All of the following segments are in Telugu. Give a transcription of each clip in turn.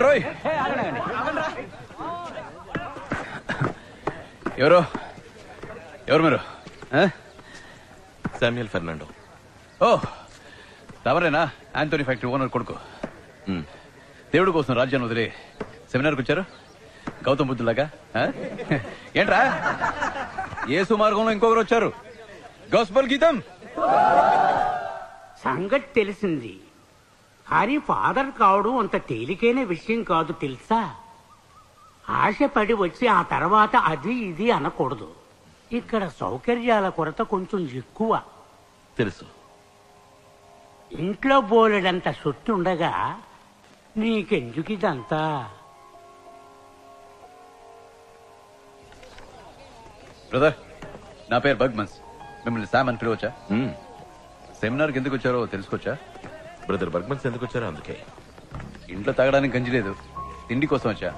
రోయ్. ఎవరు మీరు? Samuel Fernando. ఓ తమరేనా? ఆంటోనీ ఫ్యాక్టరీ ఓనర్ కొడుకు. దేవుడి కోసం రాజ్యాన్ని వదిలి సెమినార్కి వచ్చారు గౌతమ్ బుద్ధులాగా. ఏంట్రా యేసు మార్గంలో ఇంకొకరు వచ్చారు. గాస్పెల్ గీతం సంగతి తెలిసింది, కానీ ఫాదర్ కావడం అంత తేలికైన విషయం కాదు తెలుసా. ఆశపడి వచ్చి ఆ తర్వాత అది ఇది అనకూడదు. ఇక్కడ సౌకర్యాల కొరత కొంచెం ఎక్కువ. తెలుసు. ఇంట్లో బోలెడంత సొత్తు ఉండగా నీకెందుకు ఇదంతా? బ్రదర్, నా పేరు బర్గ్మన్స్. మిమ్మల్ని శామ్ అని పిలవచ్చా? సెమినార్కి ఎందుకు వచ్చారో తెలుసుకోవచ్చా? బ్రదర్ బర్గ్మన్స్ ఎందుకు వచ్చారో అందుకే. ఇంట్లో తాగడానికి గంజి లేదు, తిండి కోసం వచ్చా.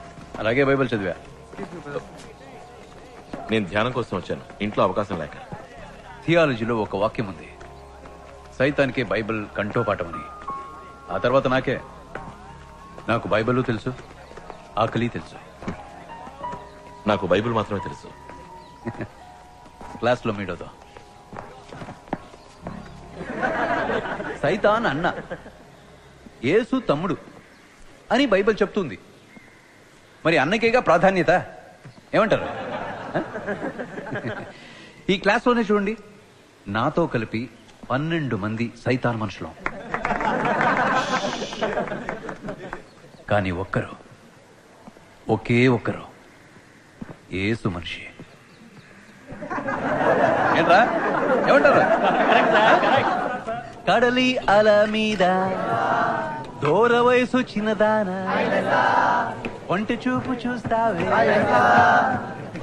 అలాగే బైబిల్ చదివా. నేను ధ్యానం కోసం వచ్చాను, ఇంట్లో అవకాశం లేక. థియాలజీలో ఒక వాక్యం ఉంది, సైతానికే బైబిల్ కంఠోపాఠం అని. ఆ తర్వాత నాకు బైబిల్ తెలుసు, ఆకలి తెలుసు. నాకు బైబిల్ మాత్రమే తెలుసు. క్లాస్లో మీడోతో సైతాన్ అన్న, యేసు తమ్ముడు అని బైబిల్ చెప్తుంది. మరి అన్నకేగా ప్రాధాన్యత. ఏమంటారు? ఈ క్లాస్లోనే చూడండి, నాతో కలిపి 12 మంది సైతాన్ మనుషులు, కానీ ఒకే ఒక్కరు యేసు మనిషి. ఏంట్రా ఏమంటారు? కడలి అల మీద దూర వయసు చిన్నదానా, ఒంటి చూపు చూస్తావే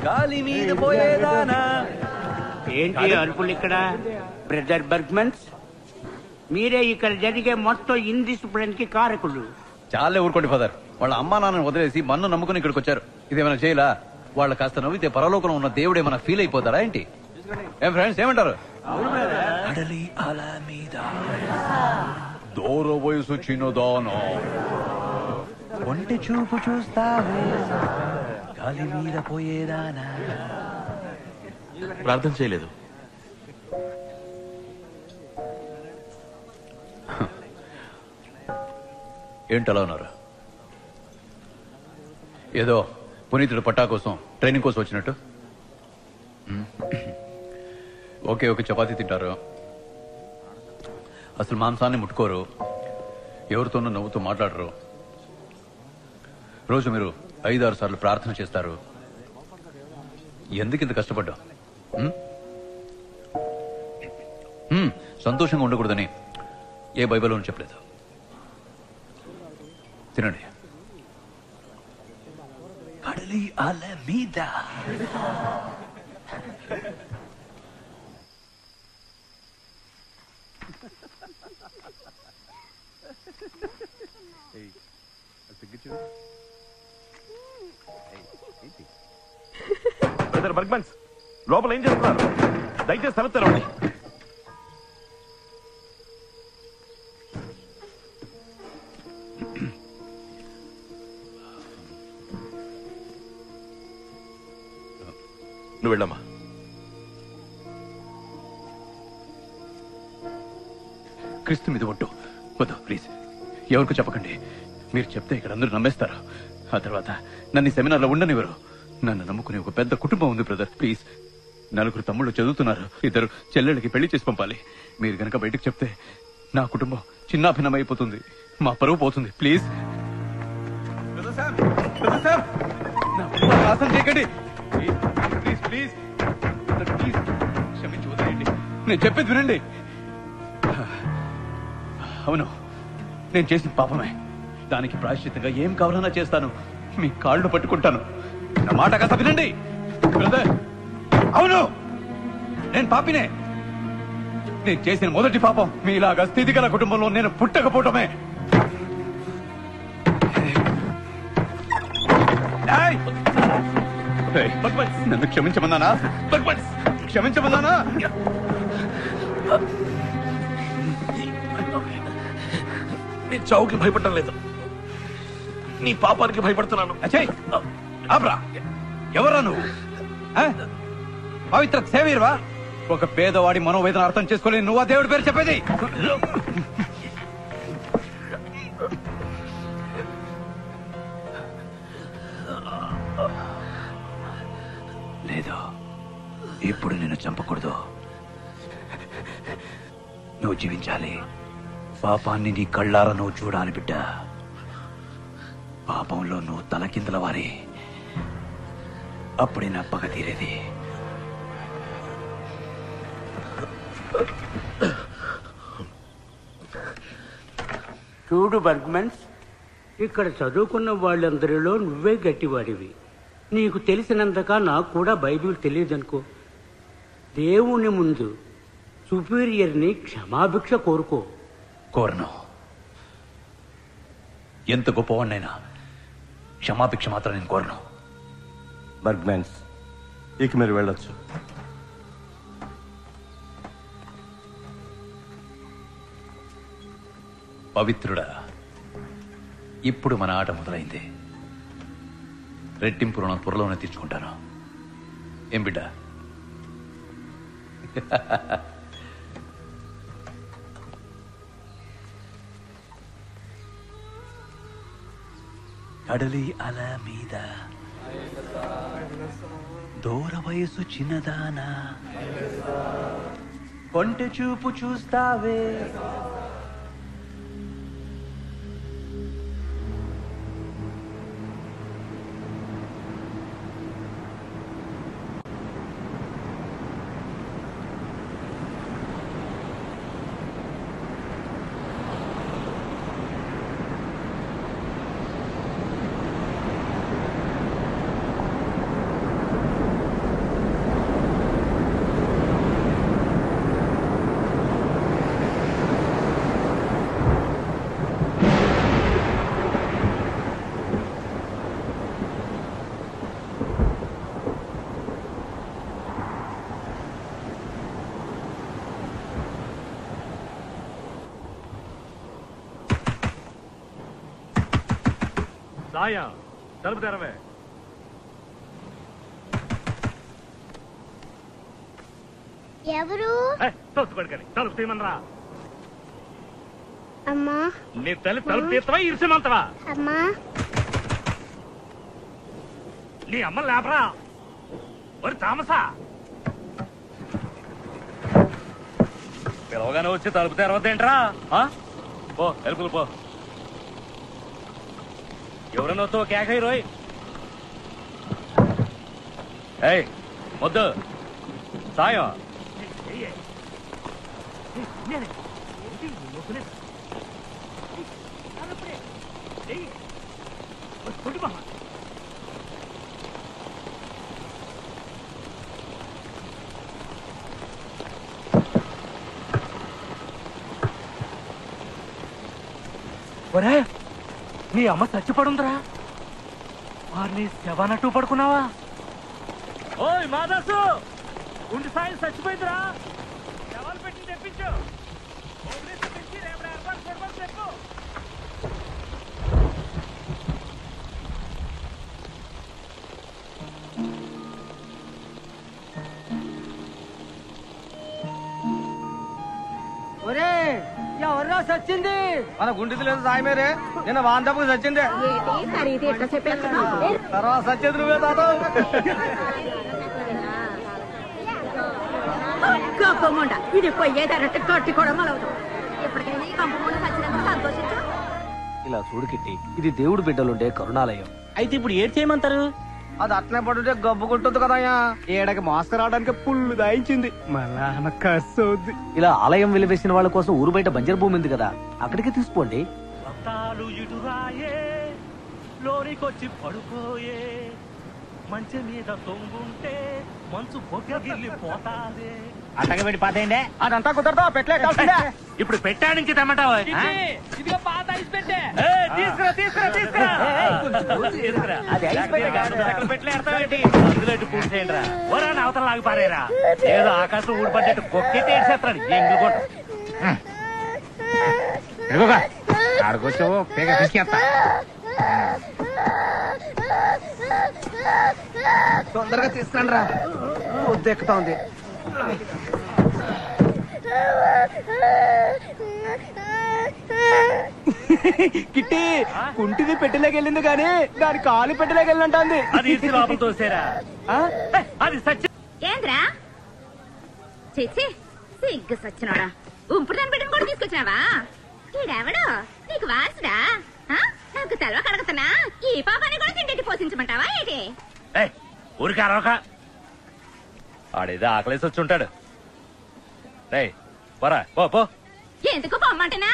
గాలి మీద పోయేదానా. ఏంటి అరుపులు ఇక్కడ? బ్రదర్ బర్గ్మన్స్, మీరే ఇక్కడ జరిగే మొత్తం ఇండిసిప్లిన్ కి కారకులు. చాలే ఊరుకోండి ఫాదర్. వాళ్ళ అమ్మా నాన్నని వదిలేసి మన్ను నమ్ముకుని ఇక్కడికి వచ్చారు. ఇదేమైనా చేయలా? వాళ్ళు కాస్త నవ్వితే పరలోకంలో ఉన్న దేవుడు ఏమైనా ఫీల్ అయిపోతారా ఏంటి? ఏం ఫ్రెండ్స్ ఏమంటారు? కడలి అల మీద దూర వయసు చిన్నదానా, ఒంటి చూపు చూస్తావే గాలి మీద పోయేదానా. ప్రార్థన చేయలేదు. ఏంటలా ఉన్నారు? ఏదో పునీతుడు పట్టా కోసం ట్రైనింగ్ కోసం వచ్చినట్టు. ఓకే ఓకే, చపాతీ తింటారు, అసలు మాంసాన్ని ముట్టుకోరు, ఎవరితోనూ నవ్వుతూ మాట్లాడరు, రోజు మీరు 5-6 సార్లు ప్రార్థన చేస్తారు. ఎందుకు ఇంత కష్టపడ్డా? సంతోషంగా ఉండకూడదని ఏ బైబిల్లోనూ చెప్పలేదు. తినండి. కడలి అల మీద బ్రదర్ బర్గ్మన్స్, లోపల ఏం చేస్తున్నారు? దయచేసి తలుపు తెరవండి. నువ్వు వెళ్ళమ్మా. క్రీస్తు మీద ఒట్టు. వద్దు ప్లీజ్, ఎవరికి చెప్పకండి. మీరు చెప్తే ఇక్కడ అందరూ నమ్మేస్తారు. ఆ తర్వాత నన్ను ఈ సెమినార్లో ఉండనివ్వరు. నన్ను నమ్ముకునే ఒక పెద్ద కుటుంబం ఉంది బ్రదర్. ప్లీజ్, 4 తమ్ముళ్ళు చదువుతున్నారు, 2 చెల్లెళ్ళకి పెళ్లి చేసి పంపాలి. మీరు గనక బయటకు చెప్తే నా కుటుంబం చిన్నాభిన్నమైపోతుంది, మా పరువు పోతుంది. ప్లీజ్ చేయకండి. ప్లీజ్ ప్లీజ్ ప్లీజ్, క్షమించి వదిలేయండి. నేను చెప్పేది వినండి. అవును, నేను చేసిన పాపమే. దానికి ప్రాయశ్చిత్తంగా ఏం కావాలన్నా చేస్తాను. మీ కాళ్ళు పట్టుకుంటాను. నా మాట కాస్త వినండి బ్రదర్. అవును, నేను పాపినే. నేను చేసిన మొదటి పాపం మీలాగా స్థితిగల కుటుంబంలో నేను పుట్టకపోవటమే. నన్ను క్షమించమన్నానా? క్షమించమన్నానా? నేను చావుకి భయపడటం లేదు. నీ పాపానికి భయపడుతున్నాను. అచ్చయ్ ఆబ్రా, ఎవరా నువ్వు? పవిత్ర సేవీర్వా? ఒక పేదవాడి మనోవేదన అర్థం చేసుకోలేని నువ్వు ఆ దేవుడి పేరు చెప్పేది? లేదు, ఇప్పుడు నిన్ను చంపకూడదు. నువ్వు జీవించాలి. పాపాన్ని నీ కళ్ళారా నువ్వు చూడాలి బిడ్డ. పాపంలో నువ్వు తలకిందల వారి, అప్పుడే నా పగ తీరేది. చూడు బర్గ్మన్స్, ఇక్కడ చదువుకున్న వాళ్ళందరిలో నువ్వే గట్టివాడివి. నీకు తెలిసినంతగా నాకు కూడా బైబిల్ తెలియదనుకో. దేవుని ముందు సుపీరియర్ని క్షమాభిక్ష కోరుకో. కోరను. ఎంత గొప్పవాడినైనా క్షమాభిక్ష మాత్రం నేను కోరను. బర్గ్మెన్స్, ఇక మీరు వెళ్ళొచ్చు. పవిత్రుడా, ఇప్పుడు మన ఆట మొదలైంది. రెట్టింపు రుణం త్వరలోనే తీర్చుకుంటాను. ఏం బిడ్డ? కడలి అల మీద దూర వయసు చిన్నదానా, కొంటె చూపు చూస్తావే. సాయ తలుపు తెరవే. ఎవరు? తోసిపడుకని తలుపు తీయమనరా. అమ్మా. నీ తల్లి తలుపు తీస్తావా ఇరిసిమంతవా? అమ్మా. నీ అమ్మ లేపరా. మరి తామసా పిలవగానే వచ్చి తలుపు తెరవద్దేంట్రా? పో ఎలుపులు పో. ఎవరన్నా తో కేకై రోయ్. ఏయ్ మొద్దు సాయం. ఒరే, నీ అమ్మ చచ్చిపడుందిరా. వారిని శవనట్టు పడుకున్నావా? ఓయ్ మాదాసు, గుండె సాయం చచ్చిపోయిందిరా. శవాలు పెట్టి తెప్పించు. రేపు ఏర్పాటు చేయమని చెప్పు. ఒరే, ఎవర్రా సచ్చింది? మన గుండెది లేదు సాయమేరే. నిన్న వాంతపు సచ్చిందే. తర్వాత సచ్చేది నువ్వే తాత. ఇది పోయేదారంటే కట్టి కూడా మొలవదు. ఎప్పటికైనా ఈ కంపకుండా సచ్చినందుకు సంతోషించు. ఇలా చూడు కిట్టి, ఇది దేవుడు బిడ్డలుండే కరుణాలయం. అయితే ఇప్పుడు ఏం చేయమంటారు? అది అట్లే పడుంటే గబ్బుకుంటుంది కదయ్యా. ఏడకి మాస్క్ రావడానికి పుల్లు దాయించింది. మళ్ళా కస్సవుద్ది. ఇలా ఆలయం వెలివేసిన వాళ్ళ కోసం ఊరు బయట బంజరు భూమి ఉంది కదా, అక్కడికి తీసుకోండి. రక్తాలు ఇటురాయే, లోనికొచ్చి పడుకోయే, మంచి మీద తొంగుంటే మంచు పొగ్గగిల్లి పోతాదే. అట్టగబెట్టి పాతేయండి. అదంతా కుదరదా? పెట్టలే కాల్సిందే. ఇప్పుడు పెట్టా నుంచి తెమ్మంటావా? ఇదిగో పాత ఐస్ పెట్టే. తీసుకురా తీసుకురా తీసుకురా. అది ఐస్ పెట్టే కాదు. పెట్టలేడతావేంటి? అందులో పూర్తి చేయండి రా. ఓరా అవతల లాగి పారేరా. ఏదో ఆకాశం ఊడిపడ్డట్టు కొక్కెట్టి ఏడ్చేస్తాడు. ఎంగుకోట ఆడుకొచ్చావు పేగ తీసుకెళ్తా. తొందరగా తీసుకురండి రా, ఉద్దెక్కుతా ఉంది. కిట్టి కుంటిది పెట్టలేకి వెళ్ళింది కానీ దాని కాలు పెట్టలేకి వెళ్ళినట్టుంది. అది ఇచ్చి లోపల తోసేరా? అది సచ్చి ఏంద్రా చేసి సిగ్గు సచ్చినోడా, ఉంపుడు దాన్ని పెట్టిన కూడా తీసుకొచ్చినావా? ఈడెవడు నీకు వాసుడా? నాకు తెలవ కడగతున్నా ఈ పాపాన్ని కూడా తిండి పోషించమంటావా ఏంటి? ఊరికి అరవక, ఆడేదో ఆకలేసి వచ్చి ఉంటాడు. రేయ్ పోరా, పో. ఎందుకు పొమ్మంటనా?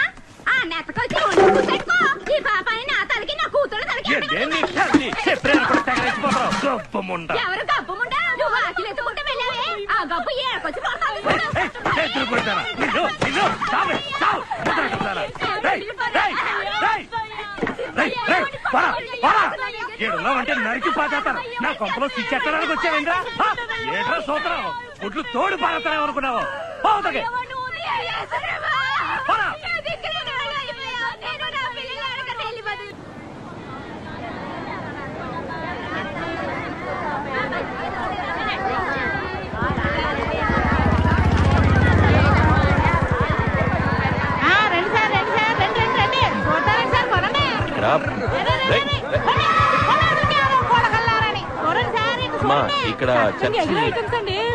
ఆ నెత్తకొచ్చి పెట్టుకో. ఈ పాపాన్ని నా తలకి నా కూతురు తలకి ఎవరు గబ్బుముండా? నువ్వు ఆకిలెత్తుకుంటే వెళ్ళావే, ఆ గబ్బు ఏడకొచ్చి ఏడున్నావంటే నరికి పాతాను. నా కొంపలో స్విచ్ ఎత్తడానికి వచ్చావేంద్రా? ఏట్రా సూత్రం, గుడ్లు తోడు పారతానేమనుకున్నావు? పోతకే ఇక్కడ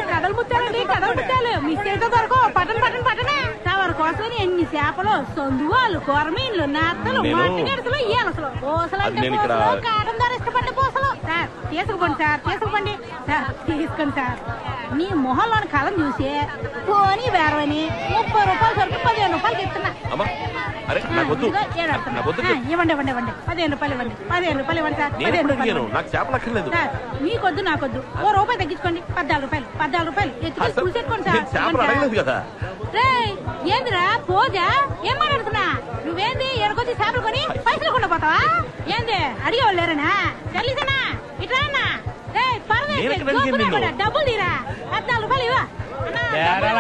కథలు ముత్తాలండి, కథలు ముత్తాలు మిస్టేక్ దొరకు పట్టణ పట్టణ పట్టణ తవర కోసం ఎన్ని చేపలు, సొందువాళ్ళు, కొరమీన్లు, నత్తలు, మట్టి గడుసులు, ఈలసలు, పూసలంటే పూసలు, కాటం ధర ఇష్టపడ్డ పూసలు. సార్ తీసుకుపోండి సార్, తీసుకుపోండి సార్, తీసుకోండి సార్. నీ మొహంలోని కళం చూసి పోనీ వేరవని 30 రూపాయలు సరికి 15 రూపాయలకి ఇస్తున్నా. ఇవ్వండి ఇవ్వండి ఇవ్వండి, 15 రూపాయలు ఇవ్వండి, 15 రూపాయలు ఇవ్వండి సార్. 15 రూపాయలు సార్, మీకొద్దు నాకొద్దు, ఓ రూపాయి తగ్గించుకోండి. 14 రూపాయలు ఎత్తుకొని చూసేసుకోండి సార్. ఏందిరా పోజా, ఏం మాట్లాడుతున్నా? నువ్వేంది ఎడకొచ్చి చేపలు కొని పైసలు కొండ పోతావా ఏంది? అడిగేవాళ్ళు లేరనా? చల్లిసనా ఇట్లా డబ్బులు తీరా, 14 రూపాయలు ఇవ్వ.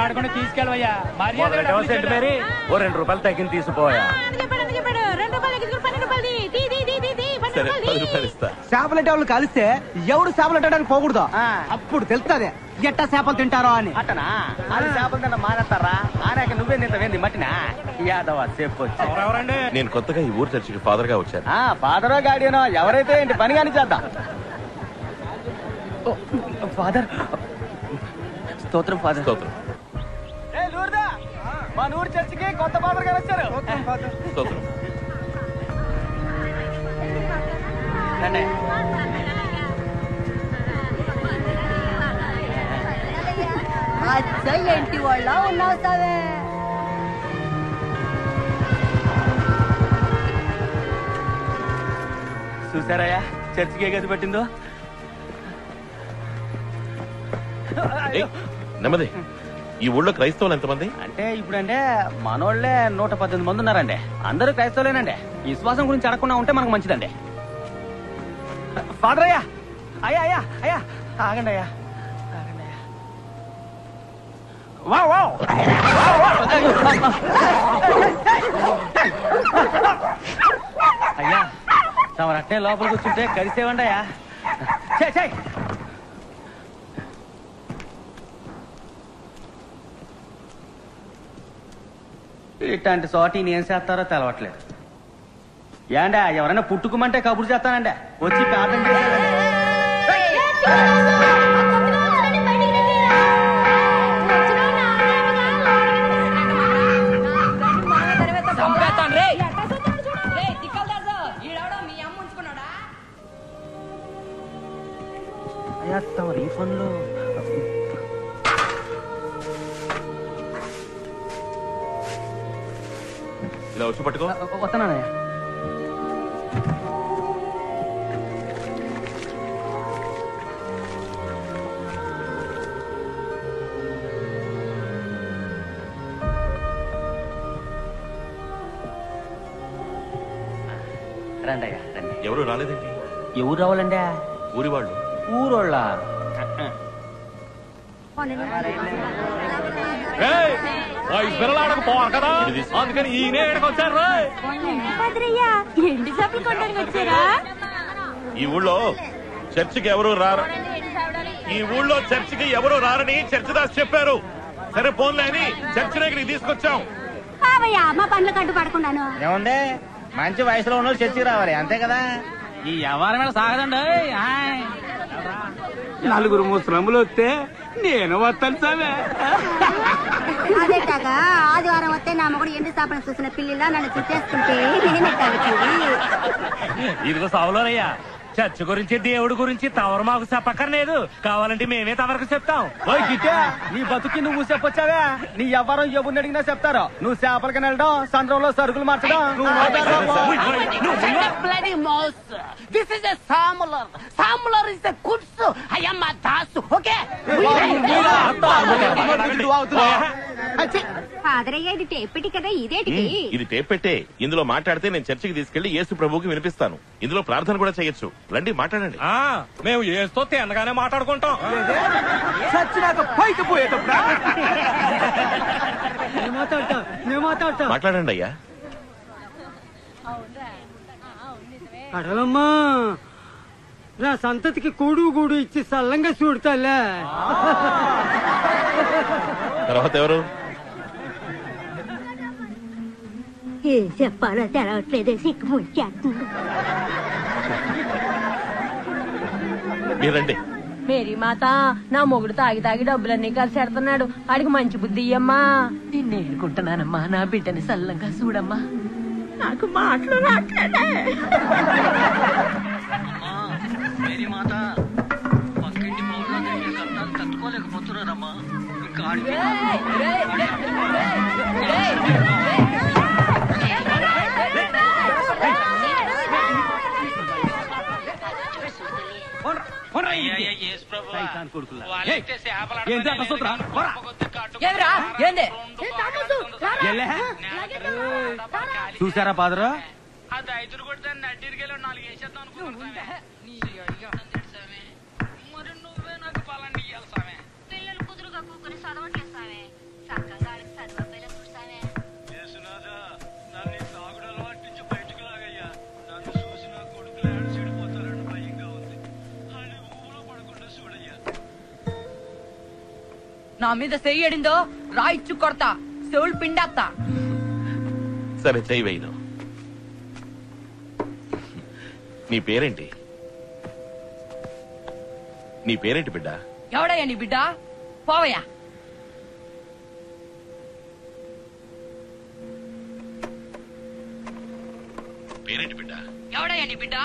ఆడుకుంటే తీసుకెళ్ళవయ్యా, ఓ 2 రూపాయలు తగ్గింది తీసిపోయా. చెప్పాడు 2 రూపాయలు తగ్గించుకుని 12 రూపాయలు చేపలంటే వాళ్ళు కలిస్తే ఎవడు చేపలు పెట్టడానికి పోకూడదు, అప్పుడు తెలుస్తుంది ఎట్టా చేపలు తింటారో అని. అట్టనా? అది చేపలు తింటా మానేస్తారా? ఆనాక నువ్వే తింటావేంది మట్టినా? యాదవ చెప్పొచ్చు. నేను కొత్తగా ఈ ఊరు చర్చికి ఫాదర్ గా వచ్చాను. ఫాదరో గాడియనో ఎవరైతే ఏంటి పని కానీ చేద్దాం. ఫాదర్ స్తోత్రం, ఫాదర్ స్తోత్రం. మన ఊరు చర్చికి కొత్త ఫాదర్ గారు వచ్చారు. స్తోత్రం. ఏంటి వాళ్ళ ఉన్నావు సావే? చూసారయ్యా చర్చికి ఏ గది పెట్టిందో? నెమ్మది. ఈ ఊళ్ళో క్రైస్తవులు ఎంతమంది? అంటే ఇప్పుడంటే మనోళ్లే 118 మంది ఉన్నారండి. అందరూ క్రైస్తవులేనండి. విశ్వాసం గురించి అడగకుండా ఉంటే మనకు మంచిదండి. ఫాదర్ అయ్యా, అయ్యా అయ్యా అయ్యా ఆగండి అయ్యా, ఆగండి అయ్యా. అయ్యా తమరు అట్నే లోపలికి కూర్చుంటే కలిసేవండి అయ్యా. ఇట్లాంటి చోటి ఏం చేస్తారో తెలవట్లేదు. ఏండా ఎవరైనా పుట్టుకోమంటే కబురు చేస్తానండి, వచ్చి ప్రార్థన చేస్తానండి. అయ్యా తమరు ఈ పనులు ఇలా వచ్చి పట్టుకో. వస్తున్నానయ్యా. రండి అయ్యా రండి. ఎవరు రాలేదేంటి? ఎవరు రావాలండి? ఊరి వాళ్ళు. ఊరోళ్ళ పిల్లలాడకపోవాలి కదా, అందుకని ఈయన వచ్చారు. ఎండి చేపలు కొనడానికి వచ్చారా? ఈ ఊళ్ళో చర్చికి ఎవరు రారు, ఈ ఊళ్ళో చర్చికి ఎవరు రారని చర్చిదాస్ చెప్పారు. సరే పోన్లే అని చర్చి దగ్గరికి తీసుకొచ్చాం. మా పనులు కట్టు పడకుండాను ఏముంది, మంచి వయసులో ఉన్న చర్చికి రావాలి అంతే కదా. ఈ వ్యవహారం మీద సాగదండి. నలుగురు ముసలములు వస్తే నేను వస్తాను సామే. అదే కాక ఆదివారం వస్తే నా మొగుడు ఎండు స్థాపన చూసిన పిల్లిలా నన్ను చుట్టేస్తుంటే ఇదిగో సావులోనయ్యా, చర్చ్ గురించి దేవుడి గురించి తవరు మాకు చెప్పక్కర్లేదు, కావాలంటే మేమే తవరకు చెప్తాం. నీ బతుకి నువ్వు చెప్పొచ్చావే, నీ వ్యవహారం ఎవరిని అడిగినా చెప్తారు. నువ్వు చేపలకి వెళ్ళడం, సంద్రంలో సరుకులు మార్చడం. This is a samular. Samular is a goods. I am a dasu. Okay? ఫాదరయ్య ఇది టేపెట్టి కదా, ఇదేటికి? ఇది టేప్ పెట్టే. ఇందులో మాట్లాడితే నేను చర్చికి తీసుకెళ్లి యేసు ప్రభువుకి వినిపిస్తాను. ఇందులో ప్రార్థన కూడా చేయొచ్చు. రండి మాట్లాడండి. మేము ఏస్తో తిన్నగానే మాట్లాడుకుంటాం. మాట్లాడండి అయ్యా. కడలమ్మా, నా సంతతికి కూడు ఇచ్చి సల్లంగా చూడతాలే. తర్వాత ఎవరు? ఏం చెప్పాలో తెలవట్లేదే, సిక్కు ముచ్చేస్తుంది. మీరండి. మేరీ మాత, నా మొగుడు తాగి తాగి డబ్బులన్నీ కలిసి ఎడుతున్నాడు, ఆడికి మంచి బుద్ధి ఇయ్యమ్మా. నిన్ను ఏడుకుంటున్నానమ్మా, నా బిడ్డని సల్లంగా చూడమ్మా. నాకు మాటలు రాట్లేదే. మేరీ మాత, పక్కింటి పౌరులు తట్టుకోలేకపోతున్నారమ్మా. చూసారా పాదరా, పిల్లలు కుదురుగా కూకుని చదవట్లేదు సామే, చక్కగా చదువు చూసామే. నా మీద చెయ్యడిందో రాయిచ్చు కొడతా, చెవులు పిండేస్తా. సరే చెయ్యి వేయను. నీ పేరేంటి? నీ పేరేంటి బిడ్డ? ఎవడయ్యా నీ బిడ్డ? పోవయ్యా. పేరేంటి బిడ్డ? ఎవడయ్యా నీ బిడ్డ?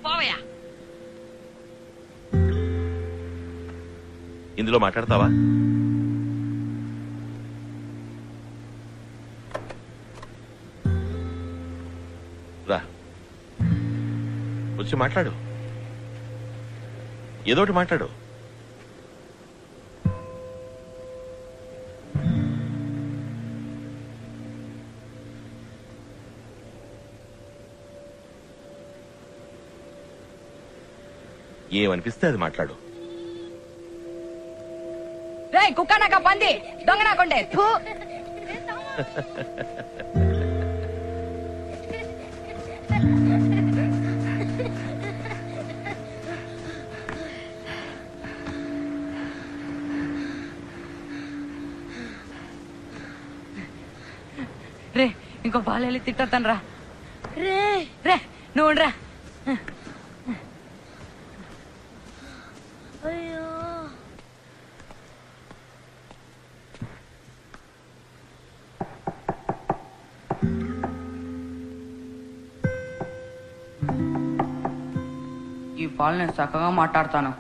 పోవయ్యా. ఇందులో మాట్లాడతావా? రా, వచ్చి మాట్లాడు. ఏదోటి మాట్లాడు. ఏమనిపిస్తే అది మాట్లాడు. రే కుక్క నాక పంది, దొంగ నాకుండే. రే ఇంకో బాలెళ్ళి తిట్టొద్దాను రా. రే రే నువ్వు రా. ఈ పాలు నేను చక్కగా మాట్లాడతాను.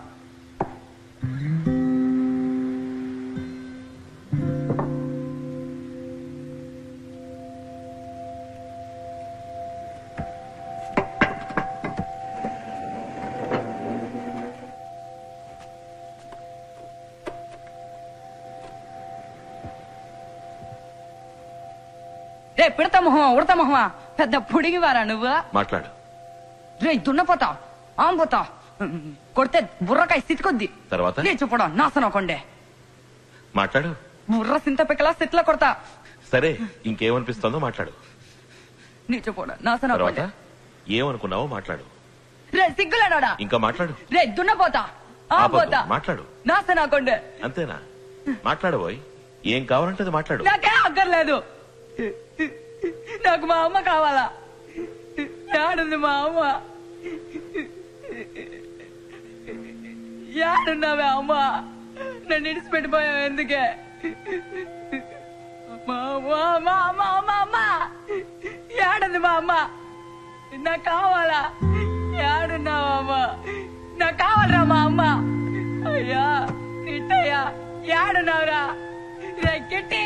రే పిడత మొహమా, ఉడత మొహమా, పెద్ద పుడిగివారా నువ్వు? మాట్లాడు. రే దున్నపోతా, ఆంపోతా, కొడితే బుర్రకాయ సిట్టుకొద్ది. తర్వాత నీ చూపడా నాశనం కొండే. మాట్లాడు. బుర్ర సింత పిక్కలా సిట్ల కొడతా. సరే, ఇంకేమనిపిస్తుందో మాట్లాడు. నీ చూపడా నాశనం తర్వాత కొండే. ఏమనుకున్నావో మాట్లాడు. రే సిగ్గులేడా ఇంకా మాట్లాడు. రే దున్నపోతా పోతా మాట్లాడు. నాకొండే అంతేనా? మాట్లాడబోయ్. ఏం కావాలంటే అది మాట్లాడు. నాకేం అక్కర్లేదు. నాకు మా అమ్మ కావాలా. యాడుంది మా అమ్మ? యాడున్నావే అమ్మ? నన్ను ఇడిచిపెట్టిపోయావు ఎందుకే? మా అమ్మ యాడుంది మా అమ్మ? నాకు కావాలా. యాడున్నావా అమ్మ? నాకు కావాలరా మా అమ్మ. అయ్యా ఇట్టయ్యా యాడున్నావురా? కిట్టి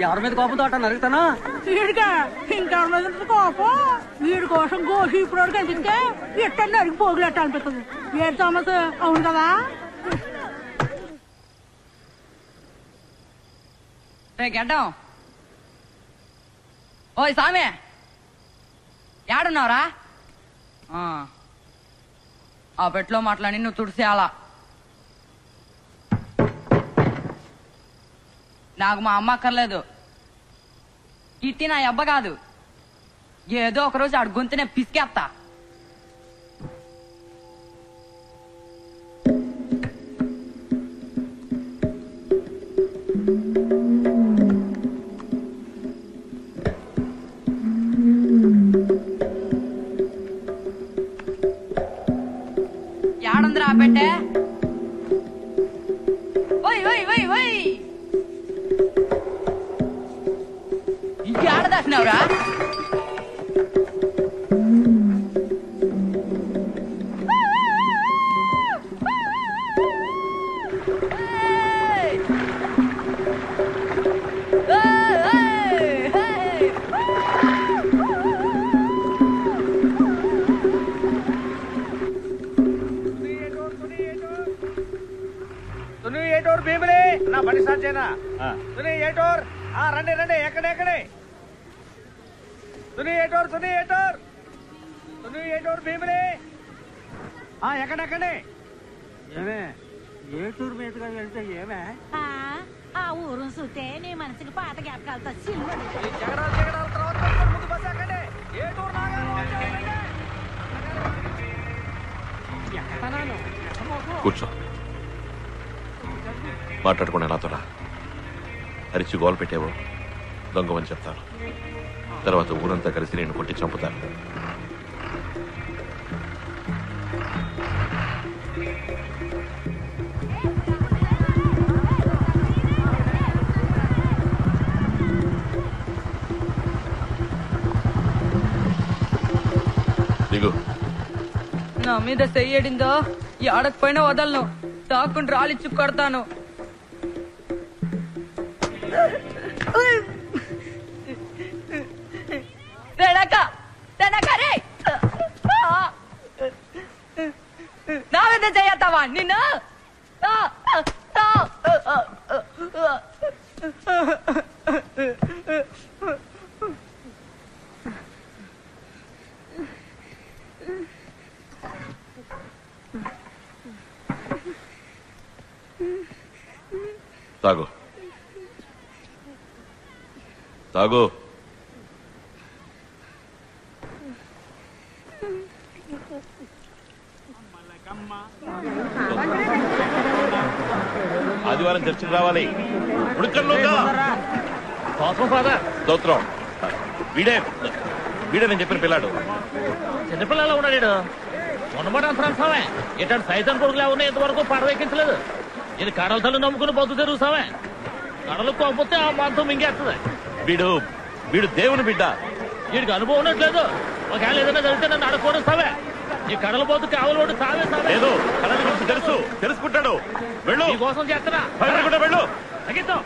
ఎవరి మీద కోపంతో అట్ట నరుగుతానా? వీడిగా ఇంకెవరి మీద కోపం. వీడి కోసం గోసి ఇప్పుడు కనిపిస్తే ఎట్ట నరికి పోగులెట్ట అనిపిస్తుంది. ఏడు సమస్య అవును కదా. రే గడ్డం, ఓయ్ సామే యాడున్నావురా? ఆ పెట్లో మాట్లాడి నువ్వు తుడిసేయాలా. నాకు మా అమ్మ అక్కర్లేదు. కిట్టి నా అబ్బ కాదు. ఏదో ఒకరోజు ఆడు గొంతునే పిసికేస్తా. యాడుందిరా ఆ పెట్టే? ఓయ్ ఓయ్ ఓయ్ ఓయ్ ఇంటి ఆడదాసినావురా? భీమిలి నా బండి స్టార్ట్ చేయనా? ఏటోర్ రండి రండి. ఎక్కడెక్కడే ఏటోర్ భీమిలి ఎక్కడెక్కడే? ఏమే ఏటూరు మీదుగా వెళ్తే ఏమే? ఆ ఊరు చూస్తే నీ మనసుకి పాత జ్ఞాపకాలతో ముందు బస్ ఎక్కండి. ఏటూరు కూర్చో. మాట్లాడుకునే నాతో రా. అరిచి గోల్ పెట్టేవో దొంగమని చెప్తాను. తర్వాత ఊరంతా కలిసి నేను కొట్టి చంపుతాను. దిగు. నా మీద చెయ్యడిందో ఆడకపోయినా వదలను. తాకుండా రాలిచ్చి కొడతాను. నా మీద చెయ్యతావా నిన్ను? తాగు తాగు. ఆదివారం చర్చికి రావాలి. స్తోత్రం. వీడే నేను చెప్పిన పిల్లాడు. చిన్నపిల్లలా ఉన్నాడు. మొన్నమాట అంతరాంశమే ఇట్లాంటి సైతం కొడుకులా ఉన్నాయి. ఇంతవరకు పడవెక్కించలేదు. ఇది కడల తల్లి నమ్ముకుని బతు తిరుగుతావే. కడలు కోకపోతే ఆ మాంసం మింగేస్తుంది. వీడు దేవుని బిడ్డ. వీడికి అనుభవం ఉన్నట్లేదు. ఒకవేళ ఏదైనా జరిగితే నన్ను అడగకూడస్తావే. ఈ కడల పోతు కావలి సావే లేదు. కడల గురించి తెలుసుకుంటాడు. వెళ్ళు. కోసం చేస్తున్నా. వెళ్ళు. తగ్గిద్దాం.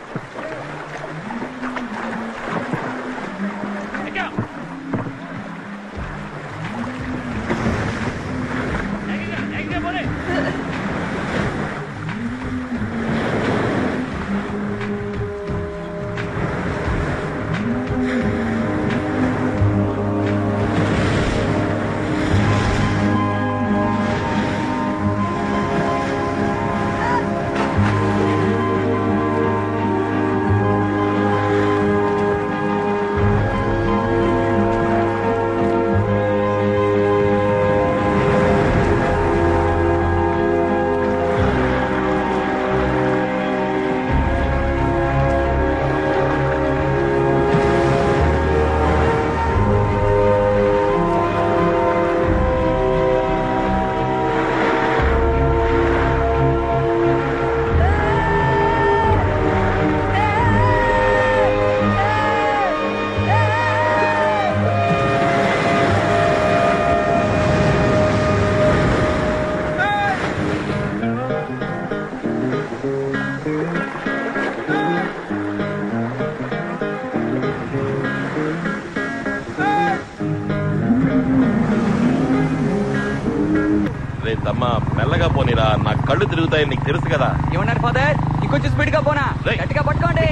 రే తమ్మ మెల్లగా పోనీరా, నా కళ్ళు తిరుగుతాయని నీకు తెలుసు కదా. ఏమన్నారు ఫాదర్? ఇంకొంచెం స్పీడ్ గా పోనా? గట్టిగా పట్టుకోండి.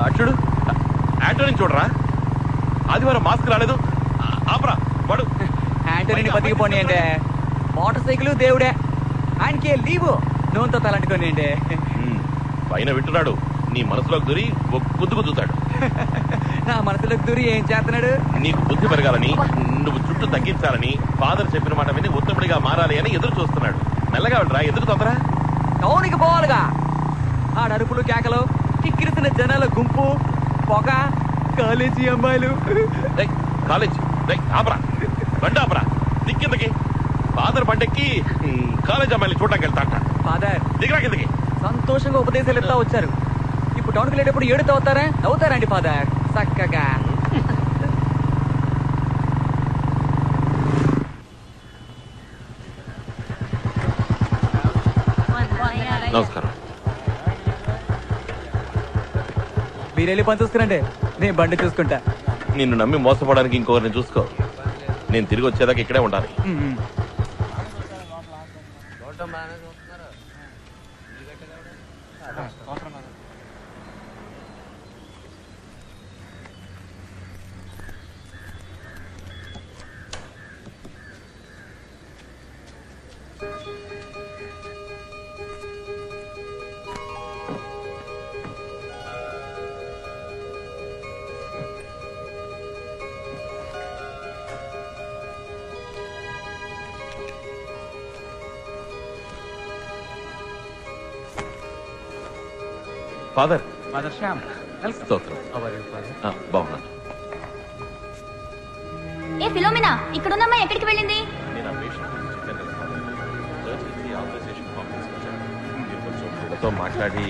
అచ్చుడు యాంటోని చూడరా, ఆదివారం మాస్క్ రాలేదు. ఆపరా వాడు యాంటోని బతికిపోనీ అంటే మోటార్ సైకిల్ దేవుడే, ఆయనకి లీవు నూనెతో తలంటుకోని అంటే. పైన వింటున్నాడు, నీ మనసులోకి దూరి గుద్దు గుద్దుతాడు. నా మనసులోకి దూరి ఏం చేస్తున్నాడు? నీకు బుద్ధి పెరగాలని, నువ్వు చుట్టూ తగ్గించాలని, ఫాదర్ చెప్పిన మాట విని ఉత్తముడిగా మారాలి అని ఎదురు చూస్తున్నాడు. మెల్లగా వెళ్ళరా, ఎందుకు తొందర? టౌన్కి పోవాలిగా. ఆడ అరుపులు కేకలు, కిక్కిరిసిన జనాల గుంపు, పొగ, కాలేజీ అమ్మాయిలు. కాలేజ్ ఆపరా, బండి ఆపరా, దిక్కిందకి. ఫాదర్ బండెక్కి కాలేజ్ అమ్మాయిలు చూడడానికి వెళ్తాట. ఫాదర్ దిగరా కిందకి. సంతోషంగా ఉపదేశాలు ఇస్తా వచ్చారు, ఇప్పుడు టౌన్కి వెళ్ళేటప్పుడు ఏడుతో అవుతారా? అవుతారండి ఫాదర్ చక్కగా. నమస్కారం. మీరు వెళ్ళి పని చూసుకురండి, నేను బండి చూసుకుంటా. నిన్ను నమ్మి మోసపోవడానికి ఇంకొకరిని చూసుకో. నేను తిరిగి వచ్చేదాకా ఇక్కడే ఉండాలి. ఫాదర్ శ్యామ్ స్తోత్రం. బాగున్నాను. ఏ ఫిలోమినా, ఇక్కడున్నమ్మా ఎక్కడికి వెళ్ళింది? నేను ఆ పేషెంట్ గురించి చెప్పాను కదా ఫాదర్. సర్జరీకి ఆథరైజేషన్ ఫామ్ తీసుకొచ్చాను. మీరు కొంచెం వీళ్ళతో మాట్లాడి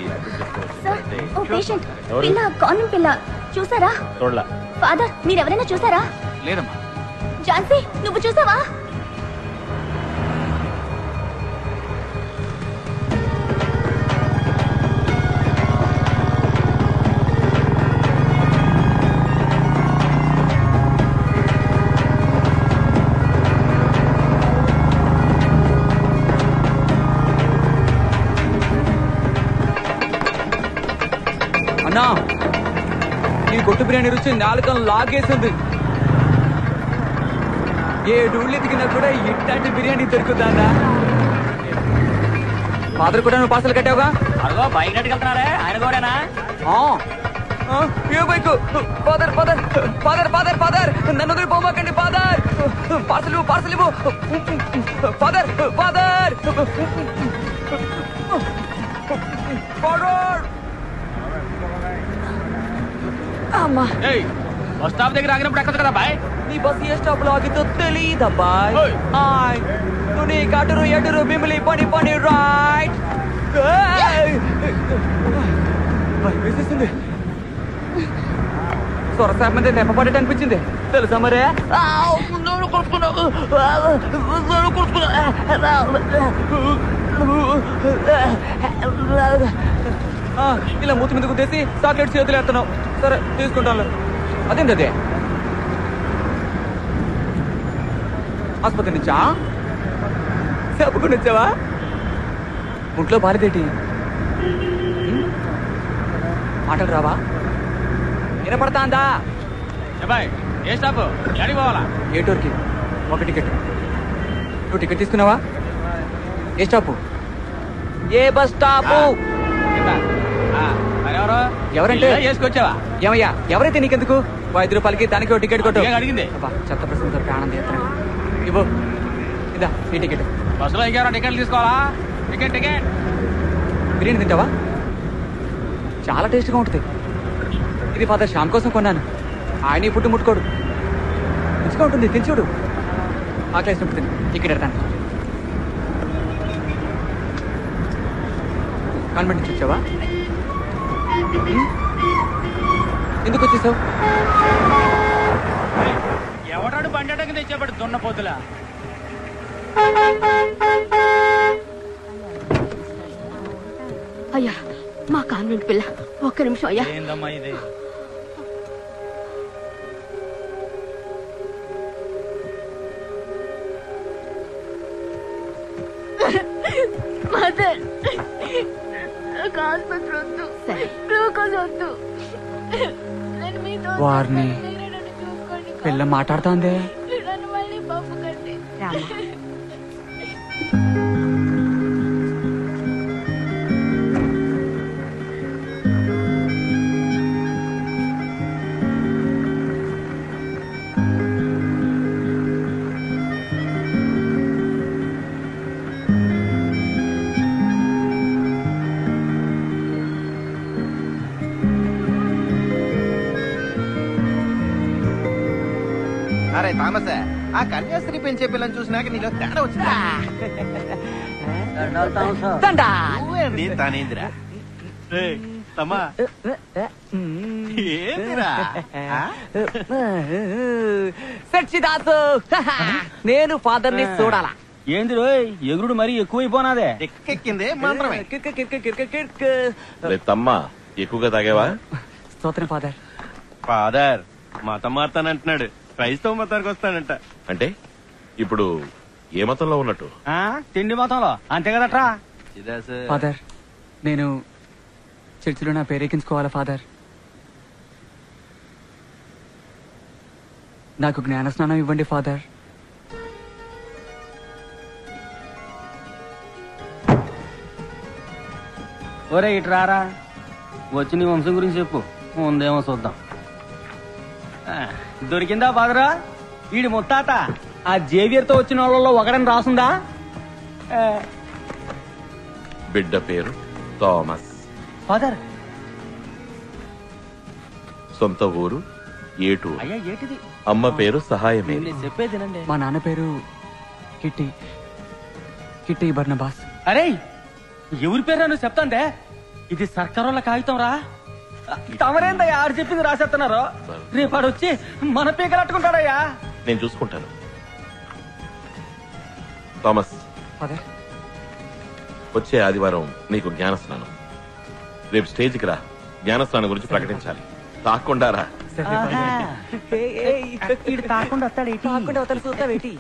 ఓ పేషెంట్ పిల్ల, కాన్వెంట్ పిల్ల చూసారా? చూడలా. ఫాదర్ మీరెవరైనా చూసారా? లేదమ్మా. ఝాన్సీ నువ్వు చూసావా? అన్నా, ఈ కొట్టు బిర్యానీ రుచి నాలుకను లాగేసింది. ఏ డూళ్ళు ఎదిగినా కూడా ఇట్లాంటి బిర్యానీ దొరుకుతుందా? ఫాదర్ కూడా నువ్వు పార్సల్ కట్టావుగా? అదిగో బైక్ నట్టుకెళ్తున్నారే, ఆయన కూడానా? ఏ bike? Father father father father father నన్ను వదిలి పోమాకండి ఫాదర్. పార్సల్ పార్సల్ ఇవ్వు ఫాదర్ ఫాదర్ ఫాదర్. అమ్మా, బస్ స్టాప్ దగ్గర ఆగినప్పుడు ఎక్కడ కదా బాయ్? నీ బస్ ఏ స్టాప్ లో ఆగితో తెలీదబ్బాయ్. నువ్వు నీ కటురు ఎటురు మిమ్మల్ని పని పని రైట్ వేసేసింది. సొరసాప్ మీద నెప్పపడేట అనిపించింది తెలుసా మరే? ఇలా మూతి మీద గుద్దేసి చాక్లెట్ చేతులు ఎడుతున్నావు. సరే తీసుకుంటాను. అదేంటి అదే? ఆసుపత్రి నుంచా? చెప్పుకుని వచ్చావా? ఒంట్లో బాలేదేటి? మాటలు రావా? వినపడతాందా? బాయ్ ఏ స్టాప్? ఎక్కడికి పోవాలా? ఏ టూర్కి? ఒక టికెట్. నువ్వు టికెట్ తీసుకున్నావా? ఏ స్టాపు? ఏ బస్ స్టాపు? ఎవరంటే చేసుకొచ్చావా? ఏమయ్యా, ఎవరైతే నీకెందుకు? 5 రూపాయలకి దానికి ఒక టికెట్ కొట్టు. అడిగింది చెత్త ప్రశ్నతో ప్రాణం తీస్తాను. ఇవ్వు, ఇదా ఈ టికెట్. బస్సులో ఇంకెవరో టికెట్లు తీసుకోవాలా? Ticket ticket. బిర్యానీ తింటావా? చాలా టేస్ట్గా ఉంటుంది. ఇది ఫాదర్ శ్యామ్ కోసం కొన్నాను. ఆయన పుట్టు ముట్టుకోడు, రుచిగా ఉంటుంది. తిని చూడు. ఆకలేసినప్పుడు తిని. టికెట్ ఎడతాను. కాన్వెంట్ నుంచి వచ్చావా? ఎందుకు వచ్చేసావు? ఎవడాడు బండి తెచ్చేవాడు దున్నపోతులా? అయ్యా, మా కాన్వెంట్ పిల్ల, ఒక్క నిమిషం అయ్యా. ఏందమ్మా ఇది? మదర్ నాకు ఆసుపత్రి వద్దు, గ్లూకోజ్ వద్దు. నేను మీతో వారిని పిల్ల మాట్లాడుతోంది. నన్ను మళ్ళీ పంపకండి. అరే థామస్, ఆ కన్యాస్త్రీ పెంచే పిల్లని చూసినాక నీలో తేడా వచ్చిందా? నువ్వేంది తానేందిరా? తమ్మా ఏందిరా? సచ్చిదాసు నేను ఫాదర్ ని చూడాలా? ఏంది రోయ్ ఎగురుడు మరీ ఎక్కువైపోనాదే. ఎక్కెక్కిందే మాత్రమే. తమ్మా ఎక్కువగా తాగావా? స్తోత్రం ఫాదర్. ఫాదర్ మతం మారుతానంటున్నాడు, క్రైస్తవ మతానికి వస్తానంట. అంటే ఇప్పుడు ఏ మతంలో ఉన్నట్టు? తిండి మతంలో అంతే కదట్రా. ఫాదర్ నేను చర్చిలో నా పేరెక్కించుకోవాలా ఫాదర్? నాకు జ్ఞాన స్నానం ఇవ్వండి ఫాదర్. ఒరే ఇట్రారా, వచ్చి నీ వంశం గురించి చెప్పు, ఉందేమో చూద్దాం. దొరికిందా ఫాదరా? వీడి ముత్తాత ఆ జేవియర్ తో వచ్చిన వాళ్ళలో ఒకడని రాసుందా? బిడ్డ పేరు థామస్. ఫాదర్ సొంత ఊరు ఏటూరు. అయ్యా ఏటిది? అమ్మ పేరు సహాయమే. చెప్పేదినండి. మా నాన్న పేరు కిట్టి కిట్టి బర్నబాస్. అరే ఎవరి పేరు నువ్వు చెప్తాంటే? ఇది సర్కారోళ్ళ కాగితం రా. తమరేందయ్యా ఆడు చెప్పింది రాసేస్తున్నారు. రేపాడు వచ్చి మన పీకలట్టుకుంటాడయ్యా. నేను చూసుకుంటాను. థామస్ ఫాదర్ వచ్చే ఆదివారం నీకు జ్ఞానస్నానం. రేపు స్టేజ్కి రా, జ్ఞానస్నానం గురించి ప్రకటించాలి. తాకుండా రా. తాకుండా వస్తాడేటి?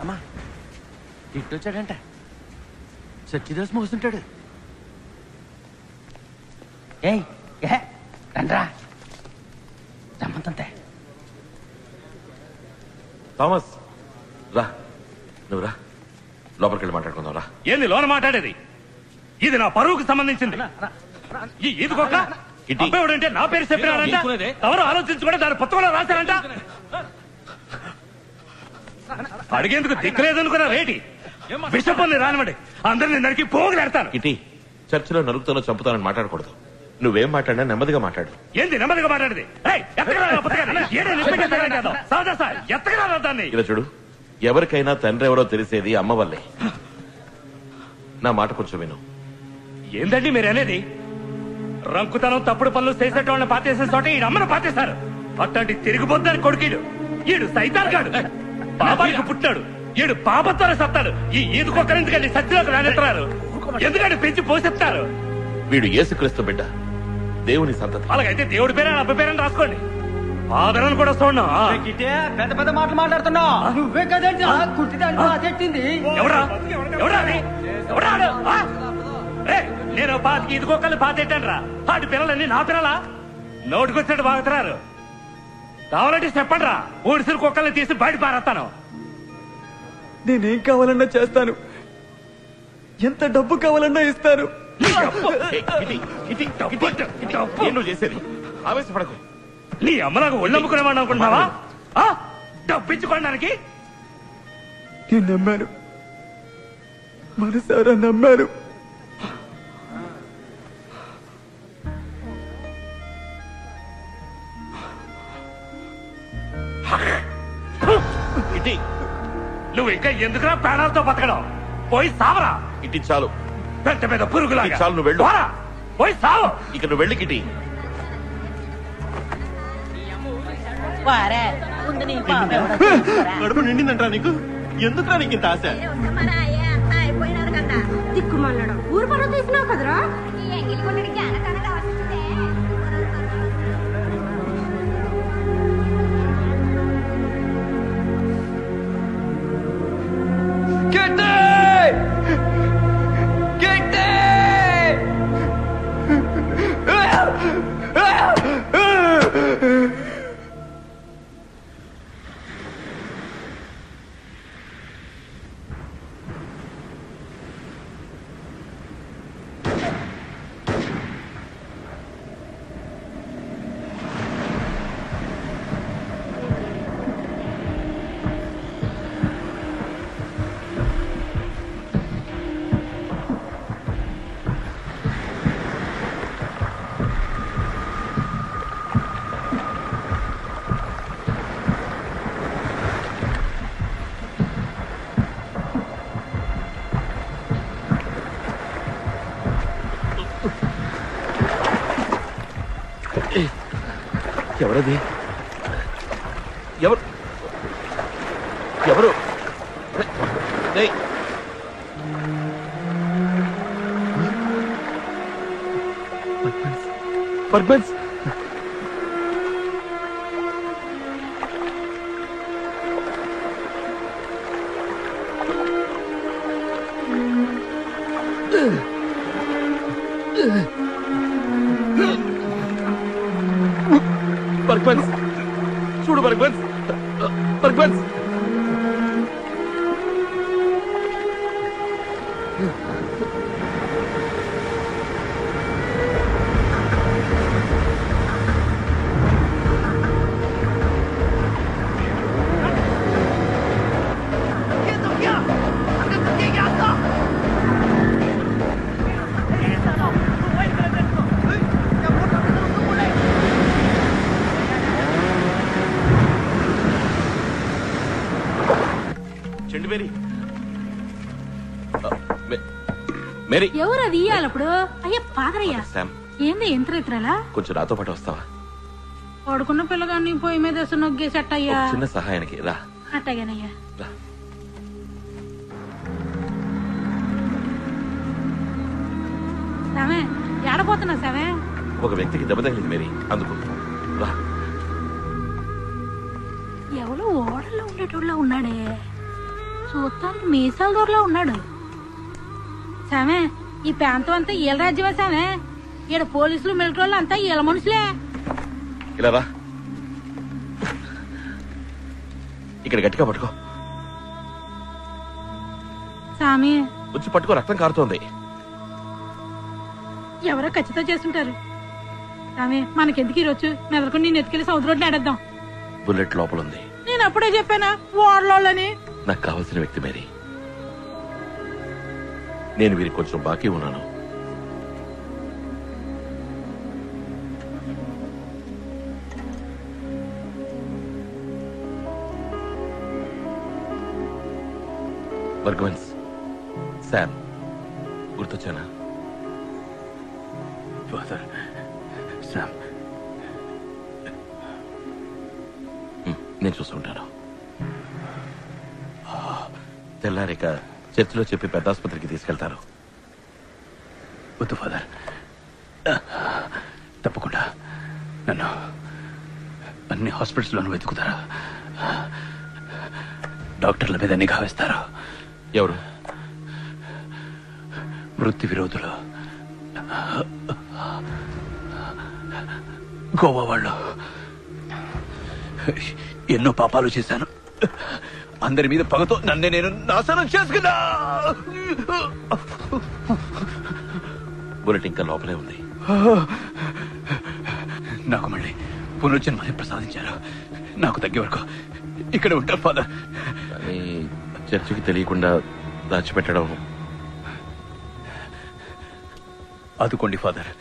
అమ్మా ఇట్టొచ్చాడంట. సచ్చిదాస్ మోస్తుంటాడు. రండ్రా రమ్మంతే. థామస్ రా, నువ్వు రా, లోపలికి వెళ్ళి మాట్లాడుకుందాం రా. ఏంది లోన మాట్లాడేది? ఇది నా పరువుకు సంబంధించింది. ఈదుకోక అబ్బాయిడంటే నా పేరు చెప్పినాడంట. ఎవరు ఆలోచించుకుంటే దాని పుస్తకంలో రాశారంట. అడిగేందుకు దిక్కులేదనుకున్నా రేటి విషపల్ని రానివ్వండి, అందరిని నరికి పోగులేడతాను. ఇటీ చర్చిలో నరుకుతానో చంపుతానని మాట్లాడకూడదు. నువ్వేం మాట్లాడినా నెమ్మదిగా మాట్లాడు. ఏంది నెమ్మదిగా మాట్లాడేది? దాన్ని ఇలా చూడు, ఎవరికైనా తండ్రి ఎవరో తెలిసేది అమ్మ వల్లే. నా మాట కొంచెం విను. ఏందండి మీరు అనేది? రంకుతనం తప్పుడు పనులు చేసేటోళ్ళని పాతేసే చోట ఈ అమ్మను పాతేశారు. అట్లాంటి తిరిగిపోద్దని కొడుకీడు. ఈడు సైతాన్ గాడు. బాబాయికి పుట్టాడు, ఈడు పాపత్వర సత్తాడు. ఈ ఈదుకొక్కరింటికెళ్ళి సత్యలోకి రానెత్తారు. ఎందుకంటే పెంచి పోషిస్తారు. వీడు యేసుక్రీస్తు బిడ్డ, దేవుని సంతతి. అలాగైతే దేవుడి పేరు అబ్బ పేరని రాసుకోండి. ఆదరణ కూడా చూడను. పెద్ద పెద్ద మాటలు మాట్లాడుతున్నావు. నువ్వే కదండి కుట్టింది. ఎవడా ఎవడా ఎవడా? నేను పాతికి ఇదికొక్కల్ని పాతెట్టాను రా. ఆడి పిల్లలన్నీ నా పిల్లలా? నోటికొచ్చినట్టు బాగుతున్నారు. కావాలంటే చెప్పండి రా, ఊడిసిన కుక్కల్ని తీసి బయట పారేస్తాను. నేనేం కావాలన్నా చేస్తాను, ఎంత డబ్బు కావాలన్నా ఇస్తాను. చేసేది ఆవేశపడకు. నీ అమ్మలాగా ఒళ్ళమ్ముకునేవాడిని అనుకుంటున్నావా? డబ్బిచ్చుకోవడానికి నేను నమ్మాను, మనసారా నమ్మాను. నువ్వు ఇంకా ఎందుకురా ప్రాణాలతో బతకడం? పోయి సావరా. ఇటీ చాలు, పెద్ద పెద్ద పురుగులా చాలు. నువ్వు వెళ్ళు, పోయి సావు. ఇక నువ్వు వెళ్ళి కిటి. కడుపు నిండిందంటా నీకు? ఎందుకురా నీకు ఇంత ఆశ? దిక్కుమల్లడం ఊరు పనులు తీసినావు కదరా. ఎవరది? ఎవరు ఎవరు? పర్పన్స్ పర్పన్స్ చూడు పర్పన్స్ పర్పన్స్ మేరీ ఎవరు అది ఇయ్యాలప్పుడు? అయ్యా పాదరయ్యా, ఏంది ఎంత ఇతరాలా? కొంచెం నాతో పాటు వస్తావా? పడుకున్న పిల్లగాన్ని పొయ్యి మీద వేసి నొగ్గేసట్టయ్యా. చిన్న సహాయానికి రా. అట్టగానయ్యా. సామే ఏడపోతున్నా సామే? ఒక వ్యక్తికి దెబ్బ తగిలింది మేరీ, అందుకు రా. ఎవరో ఓడల్లో ఉండేటోళ్ళ ఉన్నాడే, చూస్తానికి మీసాల దూరలో ఉన్నాడు. సామే ఈ ప్రాంతం అంతా ఈల రాజ్యమా సామే? ఈడ పోలీసులు మిలిటరీ అంతా ఈల మనుషులే. ఇలా రా, ఇక్కడ గట్టిగా పట్టుకో. సామి వచ్చి పట్టుకో, రక్తం కారుతోంది. ఎవరో ఖచ్చితంగా చేస్తుంటారు. సామి మనకెందుకు ఈరోజు మెదలుకొని నేను ఎత్తుకెళ్లి సౌద్ రోడ్లు ఆడేద్దాం. బుల్లెట్ లోపల ఉంది. నేను అప్పుడే చెప్పానా ఓడలోని? నాకు కావాల్సిన వ్యక్తి మేరీ. నేను వీరికి కొంచెం బాకీ ఉన్నాను. బర్గ్వన్స్, శామ్ గుర్తొచ్చానా? Father, Sam. నేను చూస్తుంటాను. తెల్లారిక చర్చిలో చెప్పి పెద్ద ఆసుపత్రికి తీసుకెళ్తారు. వద్దు ఫాదర్, తప్పకుండా నన్ను అన్ని హాస్పిటల్స్లోనూ వెతుకుతారా? డాక్టర్ల మీద నిఘా వేస్తారా? ఎవరు? వృత్తి విరోధులు, గోవా వాళ్ళు. ఎన్నో పాపాలు చేశాను, అందరి మీద పగతో నన్నే నేను నాశనం చేసుకున్నా. బుల్లెట్ ఇంకా లోపలే ఉంది. నాకు మళ్ళీ పునర్జన్మని ప్రసాదించారు. నాకు తగ్గే వరకు ఇక్కడ ఉంటాను ఫాదర్. కానీ చర్చికి తెలియకుండా దాచిపెట్టడం. ఆదుకోండి father,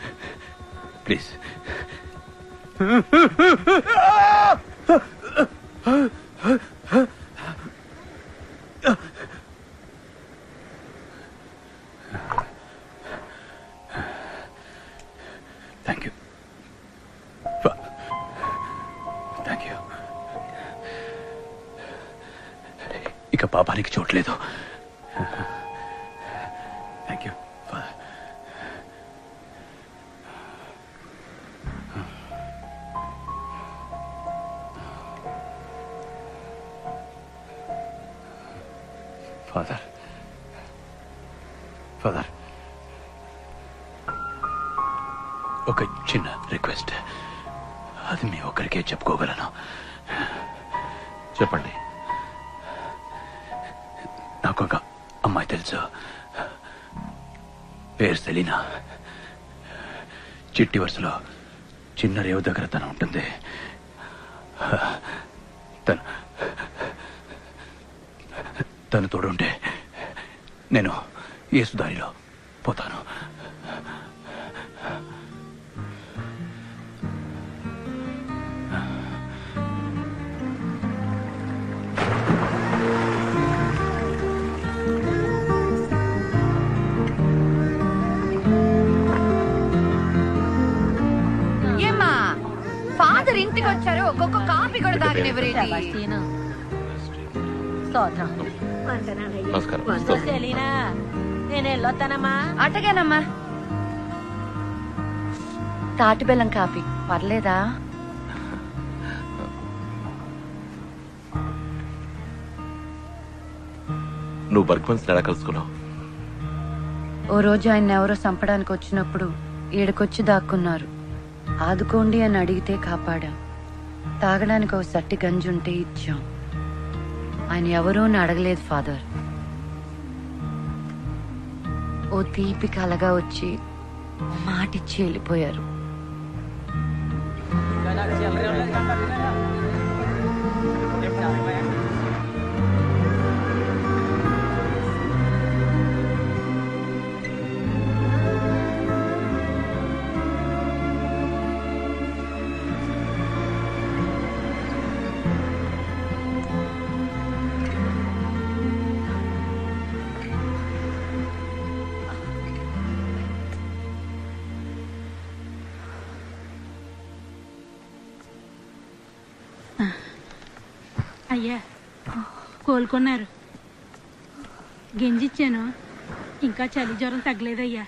please. Thank you, thank you. ఇక పాపానికి చోట్లేదు. Thank you father. Father, father, ఒక చిన్న రిక్వెస్ట్. అది మీ ఒక్కరికే చెప్పుకోగలను. చెప్పండి. నాకు ఒక అమ్మాయి తెలుసు, పేరు సెలీనా. చిట్టి వరుసలో చిన్న రేవు దగ్గర తను ఉంటుంది. తను తోడుంటే నేను యేసు దారిలో పోతాను. ఏమ్మా ఫాదర్ ఇంటికి నమస్కారం. నేను వెళ్ళొస్తానమ్మా. అటగానమ్మా. తాటి బెల్లం కాఫీ పర్లేదా? నువ్వు బర్గ్మన్స్ ఎలా కలుసుకున్నావు? ఓ రోజు ఆయన ఎవరో చంపడానికి వచ్చినప్పుడు ఈడకొచ్చి దాక్కున్నారు. ఆదుకోండి అని అడిగితే కాపాడాం. తాగడానికి ఒక సట్టి గంజి ఉంటే ఇచ్చాం. ఆయన ఎవరో అని అడగలేదు ఫాదర్. ఓ తీపి కలగా వచ్చి మాటిచ్చి వెళ్ళిపోయారు. అయ్యా కోలుకున్నారు. గింజిచ్చాను, ఇంకా చలి జ్వరం తగ్గలేదయ్యా.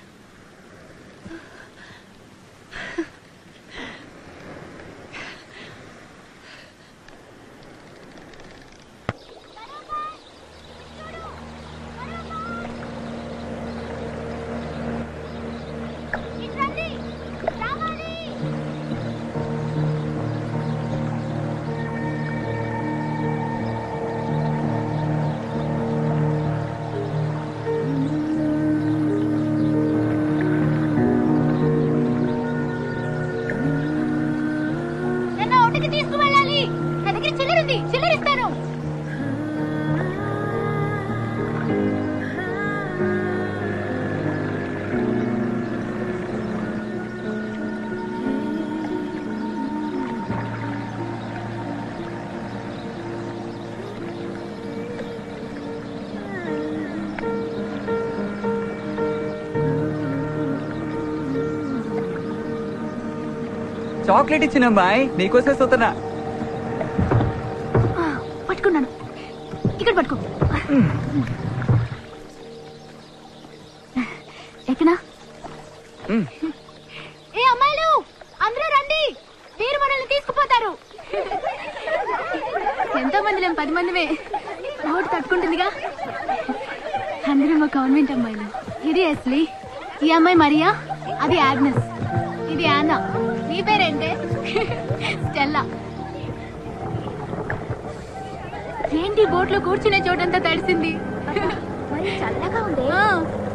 తీసుకువెళ్ళాలి. నా దగ్గర చిల్లరుంది, చిల్లరిస్తాను. చాక్లెట్ ఇచ్చిన అమ్మాయి నీకోసే చూస్తున్నా. పట్టుకున్నాను, ఇక్కడ పట్టుకో. ఎక్కనా? ఏ అమ్మాయిలు అందరూ రండి, మీరు మనల్ని తీసుకుపోతారు. ఎంతో మంది లేం, 10 మందిమే. ఓటు తట్టుకుంటుందిగా. అందరూ మా కాన్వెంట్ అమ్మాయిలు. ఇది ఎస్లీ, ఈ అమ్మాయి మరియా, అది ఆగ్నెస్, ఇది ఆనా. నీ పేరేంటే? స్టెల్లా. ఏంటి బోట్లో కూర్చునే చోటంతా తడిసింది. చల్లగా ఉంది.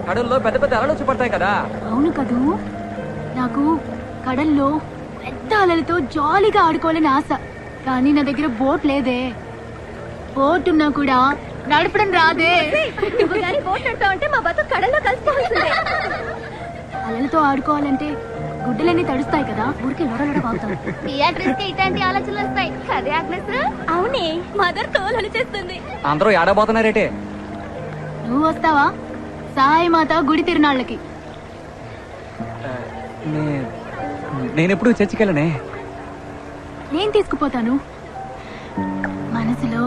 కడల్లో పెద్ద పెద్ద అలలు వచ్చి పడతాయి కదా. అవును కదూ. నాకు కడల్లో పెద్ద అలలతో జాలీగా ఆడుకోవాలని ఆశ. కానీ నా దగ్గర బోట్ లేదే. బోట్ ఉన్నా కూడా నడపడం రాదే. బోట్ నడపావంటే మా బతుకు కడల్లో కలిసిపోతుంది. అలలతో ఆడుకోవాలంటే గుడ్డలన్నీ తడుస్తాయి కదా. ఊరికే లొడలొడ వాగుతాం. ఇట్లాంటి ఆలోచనలు వస్తాయి కదే ఆగ్నెస్. అవునే, మదర్ తోలు చేస్తుంది. అందరూ ఏడబోతున్నారేటే. నువ్వు వస్తావా సాయిమాత గుడి తిరునాళ్ళకి? నేనెప్పుడు చర్చికి వెళ్ళనే. నేను తీసుకుపోతాను. మనసులో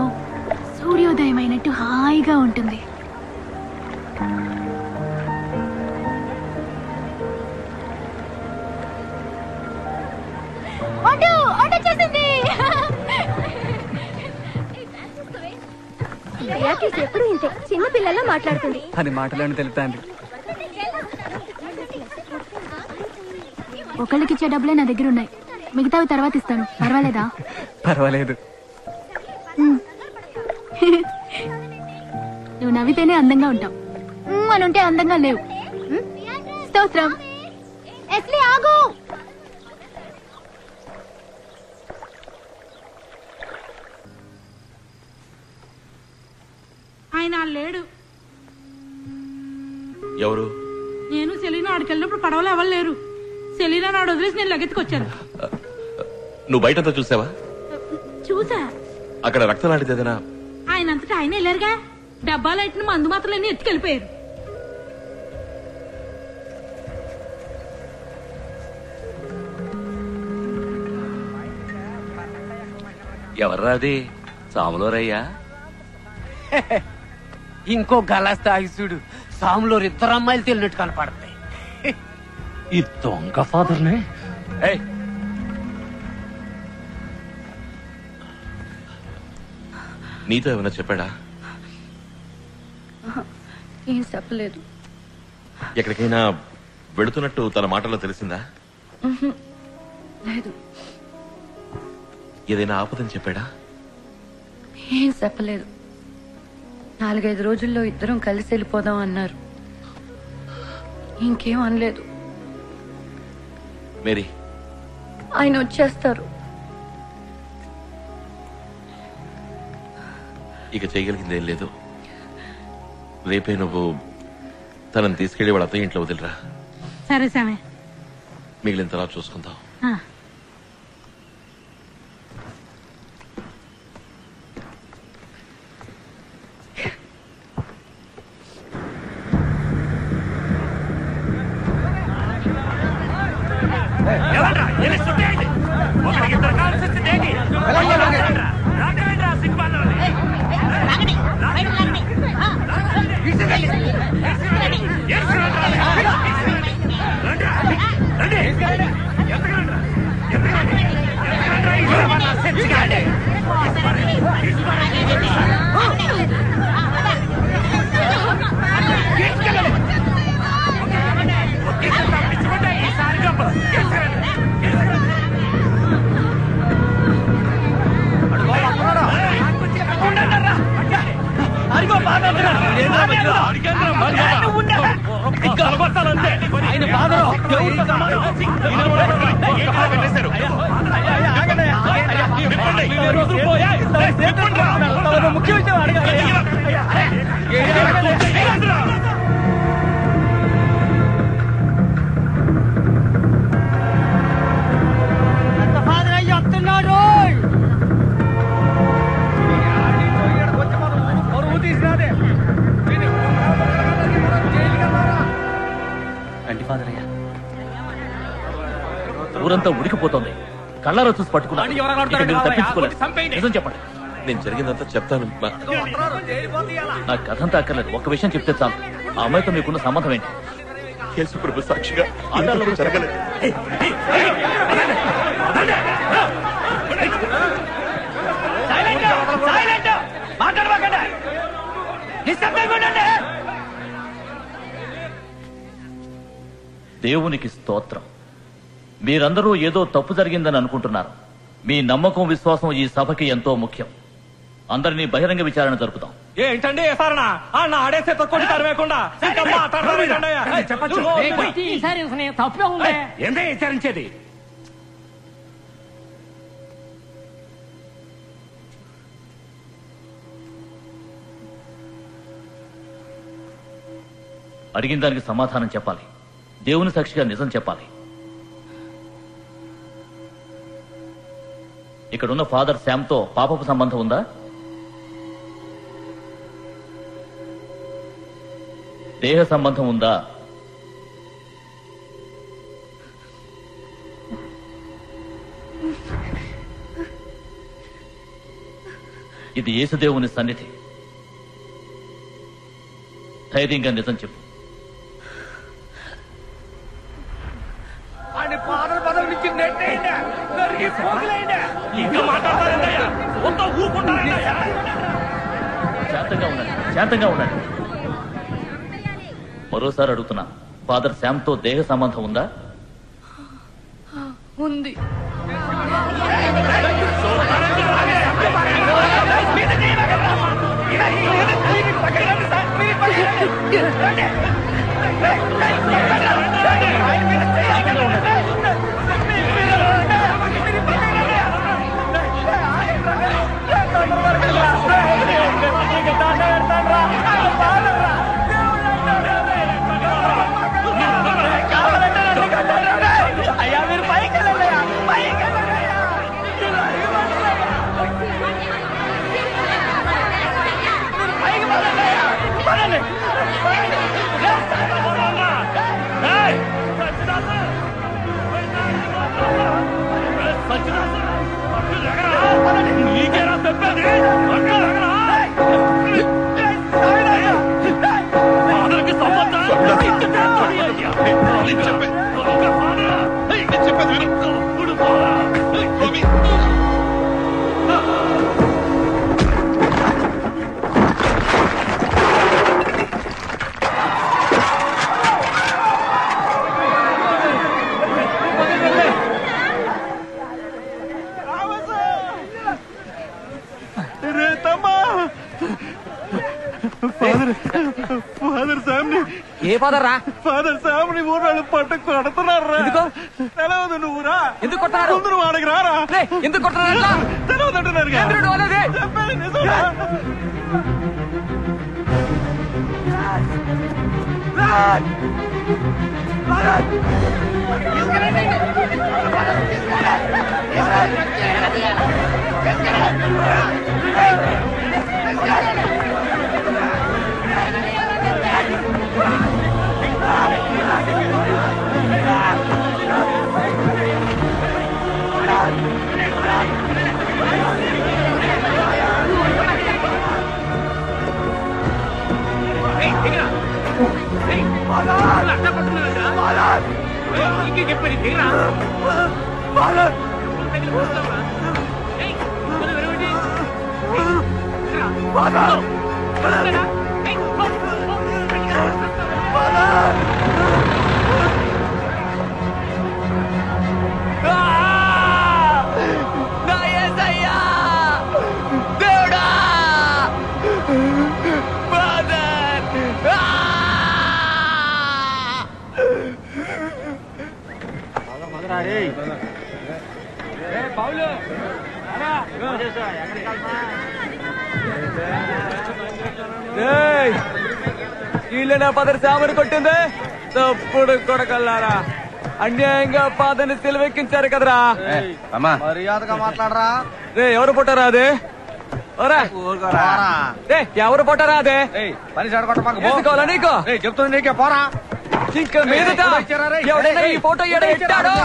సూర్యోదయం అయినట్టు హాయిగా ఉంటుంది. ఎప్పుడు ఇంతే చిన్న పిల్లల్లో మాట్లాడుతుంది. అది మాటలను తెలుపుతాంది. ఒకళ్ళకిచ్చే డబ్బులే నా దగ్గర ఉన్నాయి, మిగతావి తర్వాత ఇస్తాను. పర్వాలేదా? పర్వాలేదు. నువ్వు నవ్వితేనే అందంగా ఉంటావు, అని ఉంటే అందంగా లేవు. స్తోత్రం. ఎస్లీ ఆగు. ఆయన లేడు. ఎవరు? నేను సెలీనా ఆడికి వెళ్ళినప్పుడు పడవలు ఎవరు లేరు. సెలీనా నాడు వదిలేసి నేను లగెత్తుకొచ్చాను. నువ్వు బయటంతా చూసావా? చూసా. అక్కడ రక్తం లాంటిది ఏదైనా? ఆయన అంతటా ఆయన వెళ్ళారుగా. డబ్బాలైట్ని మందు మాత్రలన్నీ ఎత్తుకెళ్ళిపోయారు. ఎవర్రా అది? సాములోరయ్యా? ఇంకో గలాస్ తాగి చూడు, సాములో 2 అమ్మాయిలు తెలినట్టు కనపడతాయి. ఈ దొంగ ఫాదర్నే. నీతో ఏమైనా చెప్పాడా? ఏం చెప్పలేదు. ఎక్కడికైనా వెళుతున్నట్టు తన మాటల్లో తెలిసిందా? లేదు. ఏదైనా ఆపదని చెప్పాడా? ఏం చెప్పలేదు. 4-5 రోజుల్లో ఇద్దరం కలిసి వెళ్ళిపోదాం అన్నారు. ఇంకేం అనలేదు. మేరీ, ఆయన వచ్చేస్తారు. ఇక చేయగలిగిందేం లేదు. రేపే నువ్వు తనని తీసుకెళ్లి వాళ్ళ అత్తయ్య ఇంట్లో వదిలిరా. సరే సామే. మిగిలిన తర్వాత చూసుకుందాం. ఊరంతా ఉడికిపోతుంది. కళ్ళారా చూసి పట్టుకున్నా. నిజం చెప్పండి. నేను జరిగిందంతా చెప్తాను. నా కథంతా అక్కర్లేదు. ఒక్క విషయం చెప్తే చాలు. ఆ అమ్మాయితో మీకున్న సంబంధం ఏంటి? యేసు ప్రభు సాక్షిగా జరగలేదు. దేవునికి స్తోత్రం. మీరందరూ ఏదో తప్పు జరిగిందని అనుకుంటున్నారు. మీ నమ్మకం, విశ్వాసం ఈ సభకి ఎంతో ముఖ్యం. అందరినీ బహిరంగ విచారణ జరుపుతాం. ఏంటండి ఆడేసే తక్కువ తరవేకుండా తప్పే ఉంది. ఏందే విచారించేది? అడిగిన దానికి సమాధానం చెప్పాలి. దేవుని సాక్షిగా నిజం చెప్పాలి. ఇక్కడున్న ఫాదర్ శామ్తో పాపపు సంబంధం ఉందా? దేహ సంబంధం ఉందా? ఇది యేసుదేవుని సన్నిధి. ధైర్యంగా నిజం చెప్పు. శాంతంగా ఉండండి. మరోసారి అడుగుతున్నా, ఫాదర్ శామ్తో దేహ సంబంధం ఉందా? ఉంది. అయ్యా మీరు పైకి వెళ్ళండి. పైకి ఫాదర్ సామ్ని ఏ ఫాదర్ రా? ఫాదర్ సామ్ని ఊరాళ్ళు పట్టు కొడుతున్నారు. తెలవదు నువ్వు రా. ఎందుకు కొట్టారు? ముందు నువ్వు వాడికి రారా. ఎందుకు కొట్టారు? తెలవదు అంటున్నారు. వీళ్ళ ఫాదర్ సామని కొట్టిందే తప్పుడు కొడకల్లారా. అన్యాయంగా ఫాదర్ని సెలవెక్కించారు కదరా. మర్యాదగా మాట్లాడరా. రే ఎవరు పుట్టారా అదే? ఎవరు పుట్టారా అదే? పని చేసుకోవాలా నీకు? చెప్తుంది నీకే పోరా. ఇంకా మీదట ఎవడైనా ఈ ఫోటో ఎడతాడో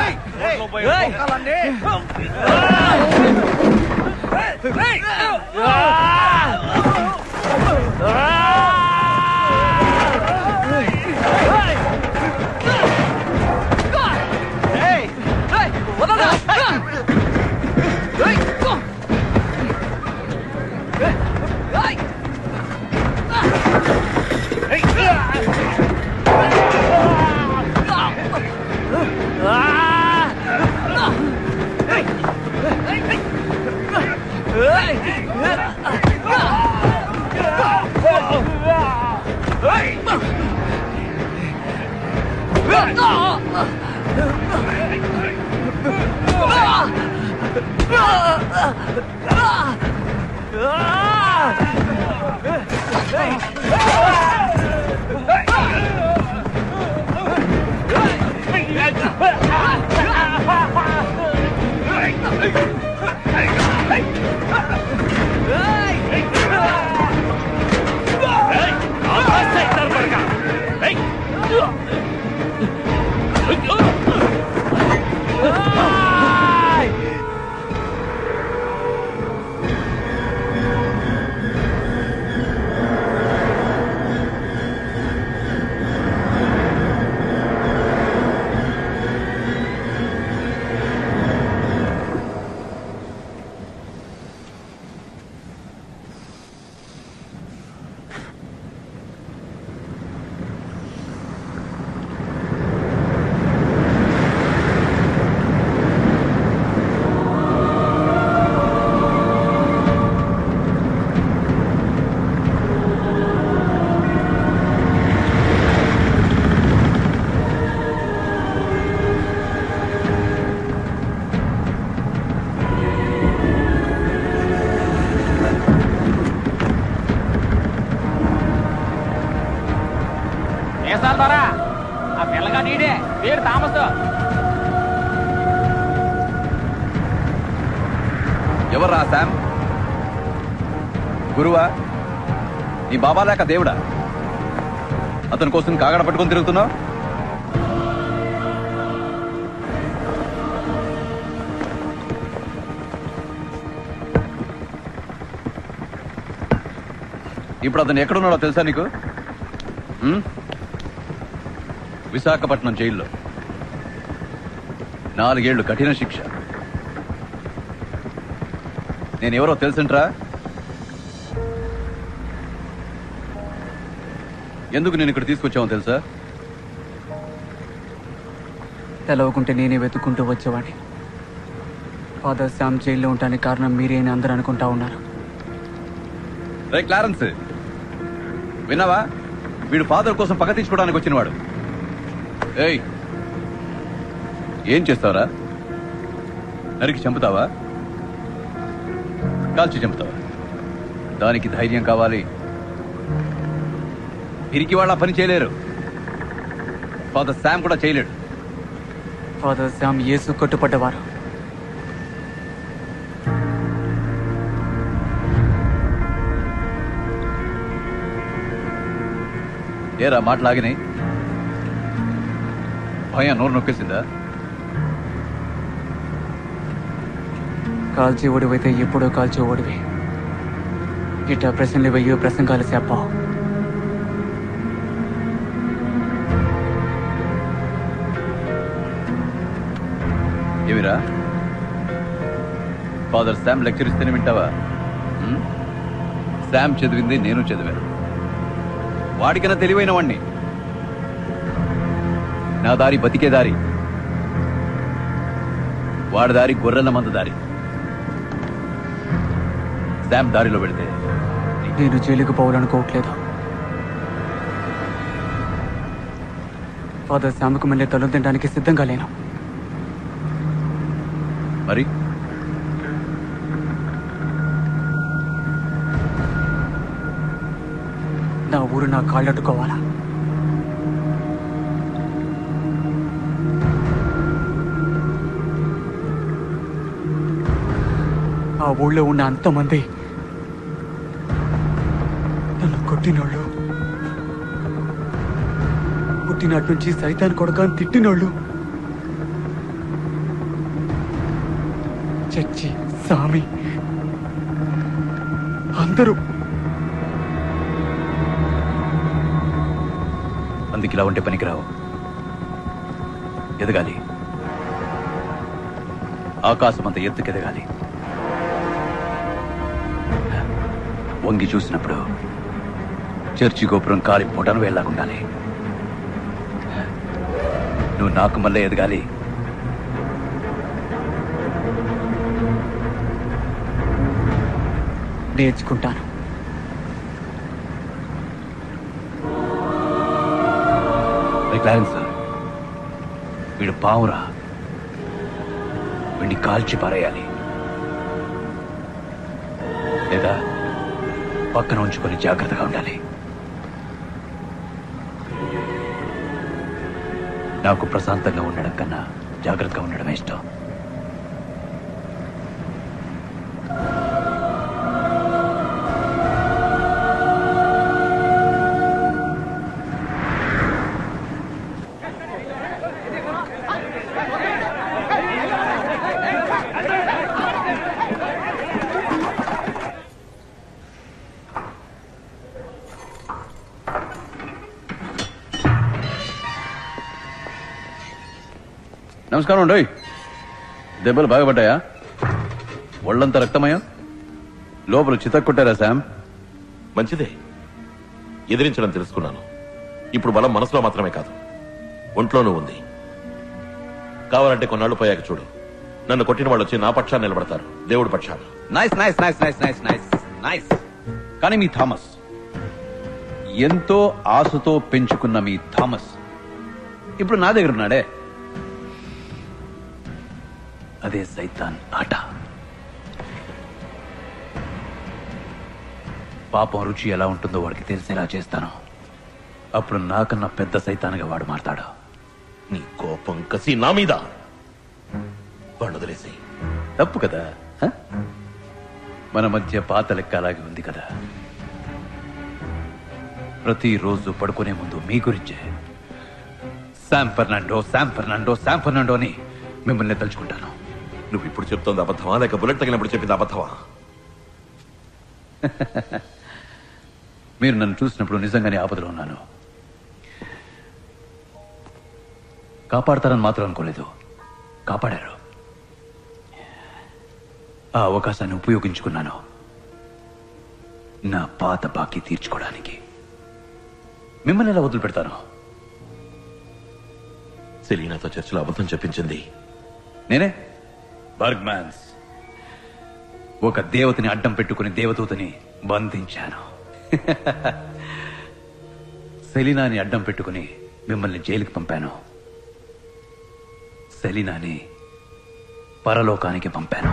ఆ పిల్లగా నీడే పేరు థామస్. ఎవర్రా శామ్? గురువా? నీ బాబా లేక దేవుడా? అతని కోసం కాగడ పట్టుకొని తిరుగుతున్నావు? ఇప్పుడు అతను ఎక్కడున్నాడో తెలుసా నీకు? విశాఖపట్నం జైల్లో 4 ఏళ్లు కఠిన శిక్ష. నేనెవరో తెలుసుంట్రా? ఎందుకు నేను ఇక్కడ తీసుకొచ్చామో తెలుసా? తెలవకుంటే నేనే వెతుక్కుంటూ వచ్చేవాడిని. ఫాదర్ శామ్ జైల్లో ఉండడానికి కారణం మీరే అని అందరూ అనుకుంటా ఉన్నారు. రే క్లారెన్స్, విన్నావా? వీడు ఫాదర్ కోసం పగ తీసుకోవడానికి వచ్చినవాడు. ఏయ్, ఏం చేస్తావరా? నరికి చంపుతావా? కాల్చి చంపుతావా? దానికి ధైర్యం కావాలి. పిరికి వాళ్ళ పని చేయలేరు. ఫాదర్ శామ్ కూడా చేయలేడు. ఫాదర్ శామ్ యేసు కట్టుపడ్డవారు. ఏరా మాటలాగినాయి? భయం నోరు నొక్కేసిందా? కాల్చి ఓడివైతే ఎప్పుడో కాల్చి ఓడివి. ఇట్లా ప్రశ్నలు వెయ్యో ప్రసంగాలు చెప్పావు. ఏమిరా, ఫాదర్ శామ్ లెక్చర్ ఇస్తేనే వింటావా? శామ్ చదివింది నేను చదివాను. వాడికన్నా తెలివైన వాణ్ణి. నా దారి బతికే దారి, వాడి దారి గొర్రెల మంద దారి. శామ్ దారిలో వెళితే నేను జైలుకు పోవాలనుకోవట్లేదు. ఫాదర్ శామ్కు మళ్ళీ తల తినడానికి సిద్ధంగా లేను. మరి నా ఊరు నా కాళ్ళట్టుకోవాలా? ఆ ఊళ్ళో ఉన్న అంతమంది నన్ను కొట్టినోళ్ళు, పుట్టినట్టు నుంచి సైతాన్ కొడక తిట్టినోళ్ళు, చచ్చి సామి అందరూ. అందుకు ఇలా ఉంటే పనికిరావు. ఎదగాలి. ఆకాశం అంత ఎత్తుకెదగాలి. వంగి చూసినప్పుడు చర్చి గోపురం కాలి పొటను వేలాగుండాలి. నువ్వు నాకు మళ్ళీ ఎదగాలి. నేర్చుకుంటాను. క్లారెన్స్, వీడు పావురా. వీడిని కాల్చి పారేయాలి, లేదా పక్కన ఉంచుకొని జాగ్రత్తగా ఉండాలి. నాకు ప్రశాంతంగా ఉండడం కన్నా జాగ్రత్తగా ఉండడమే ఇష్టం. నమస్కారం అండి. దెబ్బలు బాగా పడ్డాయా? ఒళ్ళంతా రక్తమయ్యా? లోపల చితక్కొట్టారా శామ్? మంచిదే, ఎదిరించడం తెలుసుకున్నాను. ఇప్పుడు బలం మనసులో మాత్రమే కాదు, ఒంట్లోనూ ఉంది. కావాలంటే కొన్నాళ్ళు పోయాక చూడు, నన్ను కొట్టిన వాళ్ళు వచ్చి నా పక్షాన్ని నిలబడతారు, దేవుడి పక్షాన్ని. Nice nice nice nice nice nice nice. కానీ మీ థామస్, ఎంతో ఆశతో పెంచుకున్న మీ థామస్ ఇప్పుడు నా దగ్గర ఉన్నాడే. అదే సైతాన్ ఆట. పాపం రుచి ఎలా ఉంటుందో వాడికి తెలిసేలా చేస్తాను. అప్పుడు నాకన్నా పెద్ద సైతాన్గా వాడు మారతాడు. నీ కోపం కసి నా మీద వదిలేసి. తప్పు కదా? మన మధ్య పాత లెక్క అలాగే ఉంది కదా. ప్రతిరోజు పడుకునే ముందు మీ గురించే Sam Fernando Sam Fernando Sam Fernando అని మిమ్మల్ని తలుచుకుంటాను. నువ్వు ఇప్పుడు చెప్తోంది అబద్ధమా, లేక బుల్లెట్ తగినప్పుడు చెప్పింది అబద్ధమా? మీరు నన్ను చూసినప్పుడు నిజంగానే ఆపదలో ఉన్నాను. కాపాడతారని మాత్రం అనుకోలేదు. కాపాడారు. ఆ అవకాశాన్ని ఉపయోగించుకున్నాను, నా పాత బాకీ తీర్చుకోవడానికి. మిమ్మల్ని ఎలా వదిలిపెడతాను? సెలీనాతో చర్చలో అబద్ధం చెప్పించింది నేనే. బర్గ్మాన్స్, ఒక దేవతని అడ్డం పెట్టుకుని దేవదూతని బంధించాను. సెలీనాని అడ్డం పెట్టుకుని మిమ్మల్ని జైలుకి పంపాను. సెలీనాని పరలోకానికి పంపాను.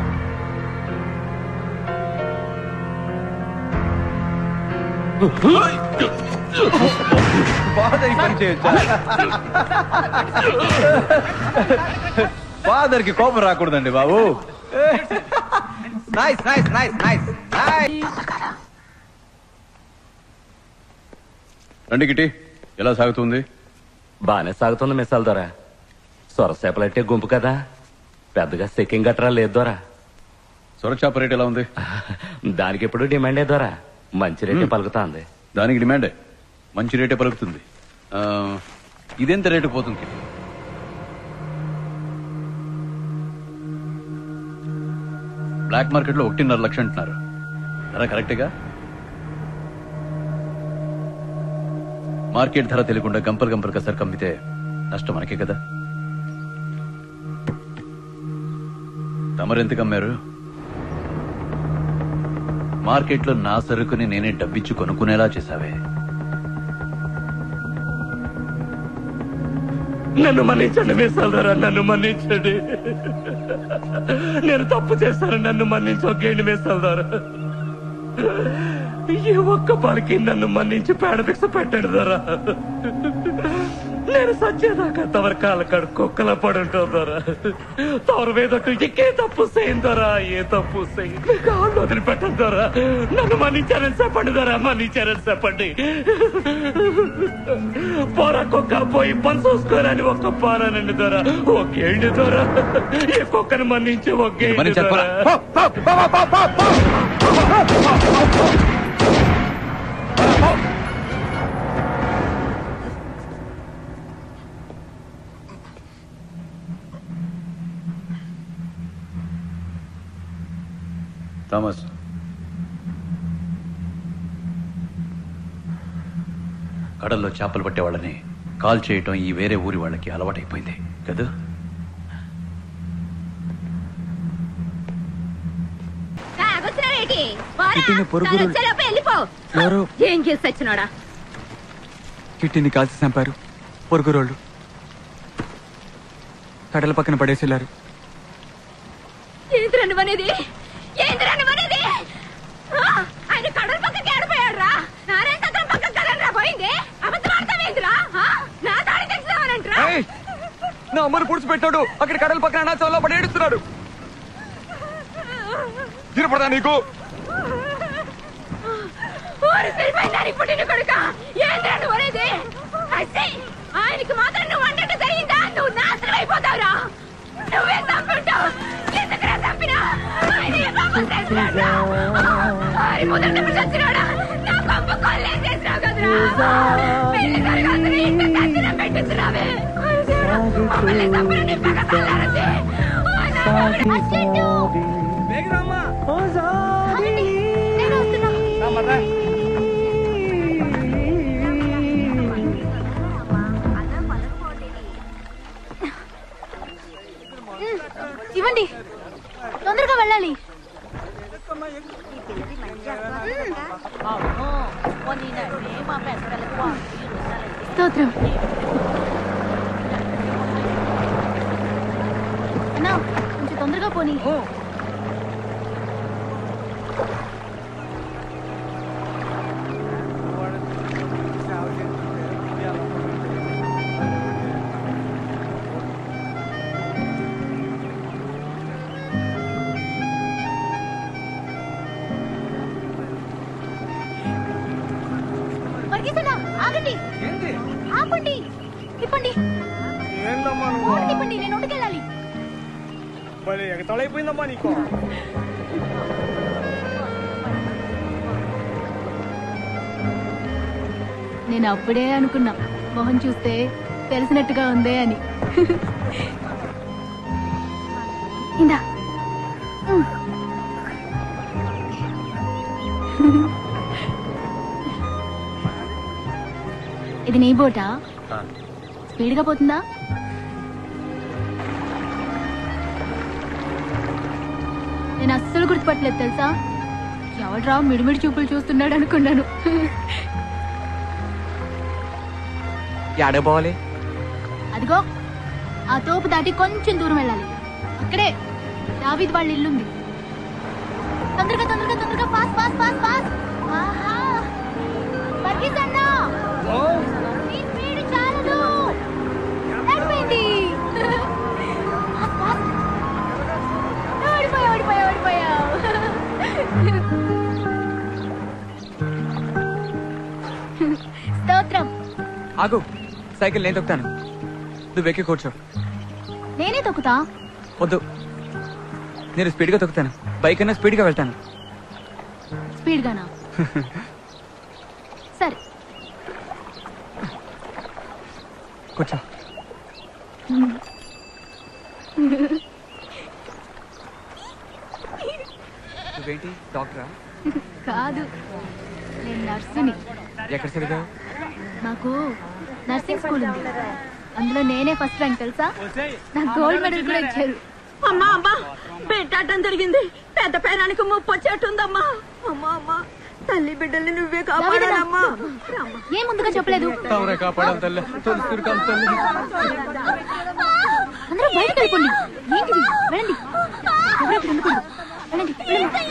ఫాదర్ పని చేయొచ్చా? ఫాదర్ కి కోపం రాకూడదండి బాబు. Nice nice nice nice nice. రండి గిటి, ఎలా సాగుతుంది? బానే సాగుతుంది మిసాల్ ద్వారా. సొరసేపలంటే గుంపు కదా, పెద్దగా సెకింగ్ గట్రా లేదు ద్వారా. సొరచాప రేట్ ఎలా ఉంది? దానికి ఎప్పుడు డిమాండే ద్వారా. మంచి రేటే పలుకుతాంది. దానికి డిమాండే, మంచి రేటే పలుకుతుంది. ఇదెంత రేటు పోతుంది? బ్లాక్ మార్కెట్ లో 1.5 లక్షలు అంటున్నారు. ధర కరెక్ట్గా? మార్కెట్ ధర తెలియకుండా గంపలు గంపలుగా సరుకు అమ్మితే నష్టం మనకే కదా. తమరెంతకు అమ్మారు? మార్కెట్లో నా సరుకుని నేనే డబ్బిచ్చి కొనుక్కునేలా చేశావే. నన్ను మన్నించండి మిసాల్దారా, నన్ను మన్నించండి. నేను తప్పు చేశాను, నన్ను మన్నించొద్దండి మిసాల్దారా. ఈ ఒక్క పలికి నన్ను మన్నించి పేడ భిక్ష పెట్టండి ధరా. నేను సచ్చేదాకా తవరి కాళ్ళ కాడు కుక్కల పడి ఉంటావు ధరా. తవరు వేదట్టు ఇంకే తప్పు చేయిందరా, ఏ తప్పు చేయి కాళ్ళు వదిలిపెట్టదు ధరా. నన్ను మన్నించారని చెప్పండి ధరా, మన్నించారని చెప్పండి. పోరా కుక్క పోయి పని చూసుకోరని ఒక్క పారానండి ధరా. ఒకేండి ధరా, ఏ కుక్కను మన్నించి ఒకేండి ధరా. థామస్, కడల్లో చేపలు పట్టేవాళ్ళని కాల్ చేయటం ఈ వేరే ఊరి వాళ్ళకి అలవాటైపోయింది కదా. ఏం చేసి వచ్చినాడా? కిట్టిని కాల్చి చంపారు పొరుగురోళ్ళు. కడల పక్కన పడేసేలారు. ఏంద్రను అనేది? ఏంద్రను అనేది? ఆయన కడల పక్కకి ఆడిపోయాడు రా. నారాయణ తగ్గర పక్క కదరా పోయింది. అబద్ధమాడతావేంద్రా? నా తాడి తెచ్చావనంట్రా. నా అమ్మను పుడిచి పెట్టాడు. అక్కడ కడల పక్కన నా చోళ్ళ పడి ఏడుస్తున్నాడు. తినపడదా నీకు? పుట్టిన కొడుక ఏంద్రను అనేది? ఆయనకి మాత్రం నువ్వు అన్నట్టు జరిగిందా? నువ్వు నాశనం అయిపోతావురా. నువ్వే చంపుంటావు. ఎందుకురా చంపినా? ఆయన ఏ పాపం చేసినాడా? ఆయన మొదటి చచ్చినాడా? నా పంప కొల్లేం చేసినావు కదరా. పెళ్లి జరగాల్సిన ఇంటి దర్శనం పెట్టించినావే. మమ్మల్ని చంపిన నీ పగ తల్లారసి. ఇవ్వండి, తొందరగా వెళ్ళాలి. స్తోత్రం. అన్నా, కొంచెం తొందరగా పోనీ. ఆగండి, ఆపండి, తిప్పండి, తిప్పండి. నేను ఒంటికెళ్ళాలి. ఎగతాళైపోయిందమ్మా నీకు. నేను అప్పుడే అనుకున్నా, మొహం చూస్తే తెలిసినట్టుగా ఉందే అని. ఇందా. ఇది నీ బోటా? స్పీడ్గా పోతుందా? నేను అస్సలు గుర్తుపట్టలేదు తెలుసా. ఎవడ్రా మిడిమిడి చూపులు చూస్తున్నాడు అనుకున్నాను. యాడే పోవాలి? అదిగో ఆ తోపు దాటి కొంచెం దూరం వెళ్ళాలి. అక్కడే దావీద్ వాళ్ళ ఇల్లుంది. తొందరగా తొందరగా తొందరగా ఫాస్ట్ ఫాస్ట్ ఫాస్ట్ ఫాస్ట్. ఆహా పరిగెత్తన్నా, నీ స్పీడ్ చాలదు. నడిపోయింది. ఓడిపోయా ఓడిపోయా ఓడిపోయా. స్తోత్రం. ఆగు, సైకిల్ నేను తొక్కుతాను, నువ్వు ఎక్కి కూర్చో. నేనే తొక్కుతా. వద్దు, నేను స్పీడ్గా తొక్కుతాను. బైక్ అయినా స్పీడ్గా వెళ్తాను. స్పీడ్ గానా? సరే కూర్చో. నువ్వేంటి డాక్టరా? కాదు, నేను నర్సుని. ఎక్కడ చదివావు? నాకు నర్సింగ్ స్కూల్ ఉంది, అందులో నేనే ఫస్ట్ ర్యాంక్ తెలుసా. నాకు గోల్డ్ మెడల్ కూడా ఇచ్చారు. అమ్మా అమ్మా పెట్టడం జరిగింది. పెద్ద పేరానికి ముప్పు వచ్చేట్టుందమ్మా. అమ్మా అమ్మా తల్లి బిడ్డల్ని నువ్వే కాపాడాలమ్మా. ఏ ముందుగా చెప్పలేదు? అందరూ బయటకు వెళ్ళిపోండి. ఏంటిది? వెళ్ళండి, ఎవరైతే ఉండకూడదు. వెళ్ళండి వెళ్ళండి.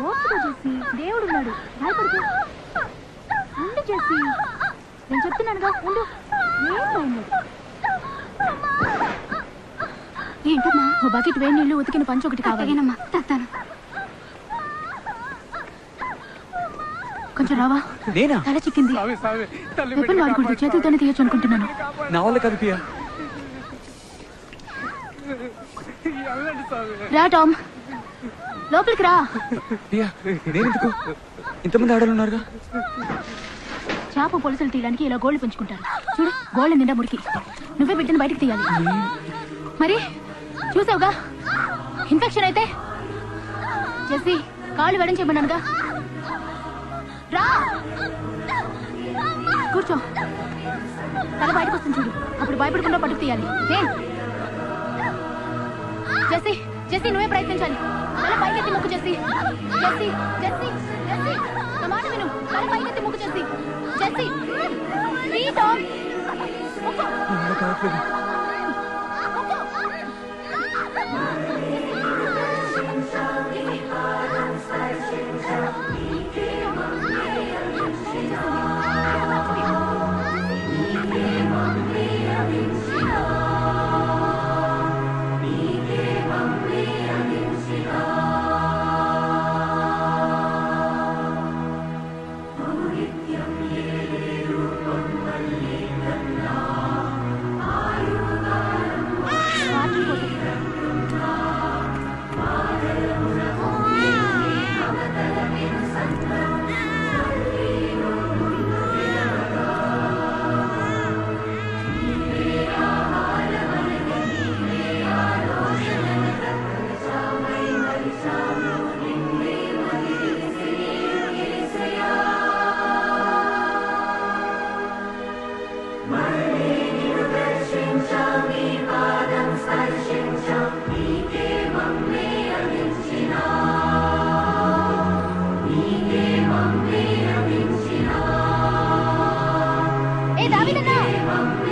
ఓపిక చేసి దేవుడు ఉన్నాడు, భయపడుతూ ఉండి చేసి. నేను చెప్తున్నానుగా, ఉండు. ఏంటమ్మా? ఓ బకెట్ వేడి నీళ్లు, ఉతికిన పంచ ఒకటి కావాలేనమ్మా. తత్తాను. కొంచెం రావా? తల చిక్కింది. వెపన్ వాడకూడదు, చేతులతోనే తీయొచ్చు అనుకుంటున్నాను. నా వల్ల కాదు పియా. రా టామ్, లోపలికి రా. పియా, నేనెందుకు? ఇంతమంది ఆడలు ఉన్నారుగా. చేప పొలుసులు తీయడానికి ఇలా గోళ్లు పెంచుకుంటారు. చూడు, గోళ్ల నిండా మురికి. నువ్వే బిడ్డను బయటకు తీయాలి. మరి చూసావుగా, ఇన్ఫెక్షన్ అయితే. జెస్సీ, కాళ్ళు వెడం చేయమన్నానుగా. రా, కూర్చో. తల బయటకు వస్తుంది చూడు, అప్పుడు భయపడకుండా పట్టుకు తీయాలి. జెస్సీ, జెస్సీ నువ్వే ప్రయత్నించాలి. తల పైకెత్తి ముక్కు జెస్సీ. జెస్సీ, జెస్సీ, జెస్సీ నా మాట విను. తల పైకెత్తి ముక్కు జెస్సీ. Jessie, Tom.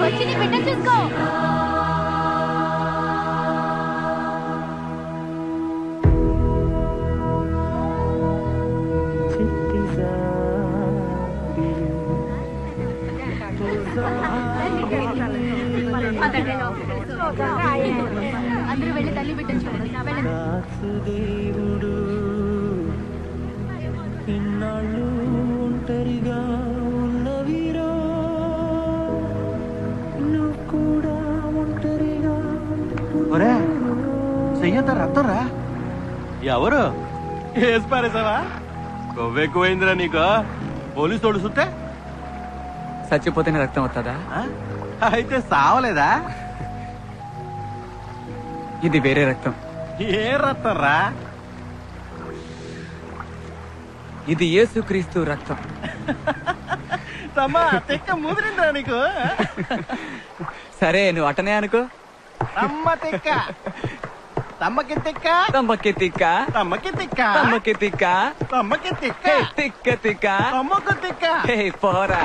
వచ్చి నీ బిడ్డను చూసుకో. అందరూ వెళ్ళి తల్లి బిడ్డను చూడండి. దేవుడు ఇన్నాళ్ళు ఒంటరిగా ఉన్నవిరో, నువ్వు కూడా ఒంటరిగా. ఒరే చెయ్యంత రక్తరా? ఎవరు వేసి పారేసావా? కొవ్వెక్కువైందిరా నీకు. పోలీసు తోడు సుత్తే చచ్చిపోతేనే రక్తం వస్తుందా? అయితే సావలేదా? ఇది వేరే రక్తం. ఏ రక్తం రా? ఇది యేసుక్రీస్తు రక్తం. తమ్మా తెక్క ముదిరిందిరా నీకు. సరే, నువ్వు అటనే అనుకో. అమ్మ తెక్క తమ్మకి తిక్క తమ్మకి తిక్క తమ్మకి తిక్క తమ్మకి తిక్క తమ్మకి తిక్క తిక్క తిక్క తమ్మకు తిక్క హే పోరా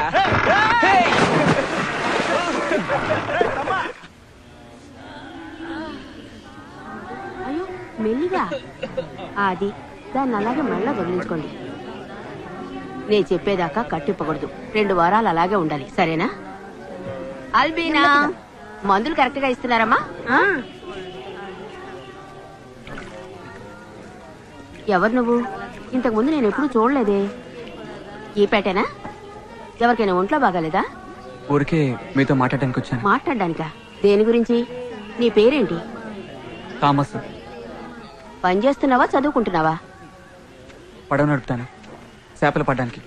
అయ్యో మెల్లిగా అది దాన్ని అలాగే మళ్ళా వదిలించుకోండి. నేను చెప్పేదాకా కట్టిప్పకూడదు. 2 వారాలు అలాగే ఉండాలి, సరేనా? అల్బీనా, మందులు కరెక్ట్ గా ఇస్తున్నారమ్మా? ఎవరు నువ్వు? ఇంతకు ముందు నేను ఎప్పుడు చూడలేదే. ఈ పేటేనా? ఎవరికైనా ఒంట్లో బాగాలేదా? ఊరికే మీతో మాట్లాడడానికి వచ్చాను. మాట్లాడడానికా? దేని గురించి? నీ పేరేంటి? థామస్. పని చేస్తున్నావా, చదువుకుంటున్నావా? పడవ నడుపుతాను, చేపలు పడ్డానికి.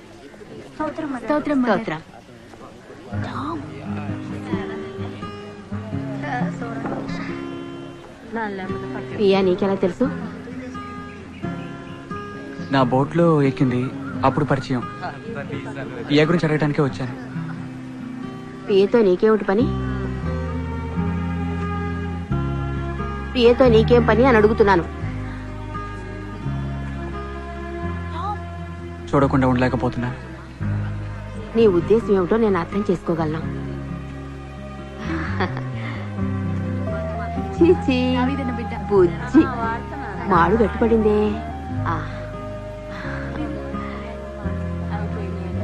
స్తోత్రం. పియా నీకెలా తెలుసు? నా బోట్లో ఎక్కింది, అప్పుడు పరిచయం. పియా గురించి అడగడానికే వచ్చాను. పియతో నీకేమిటి పని? పియతో నీకేం పని అని అడుగుతున్నాను. చూడకుండా ఉండలేకపోతున్నాను. నీ ఉద్దేశం ఏమిటో నేను అర్థం చేసుకోగలను. చీచీ, బుజ్జి మాడు గట్టిపడిందే.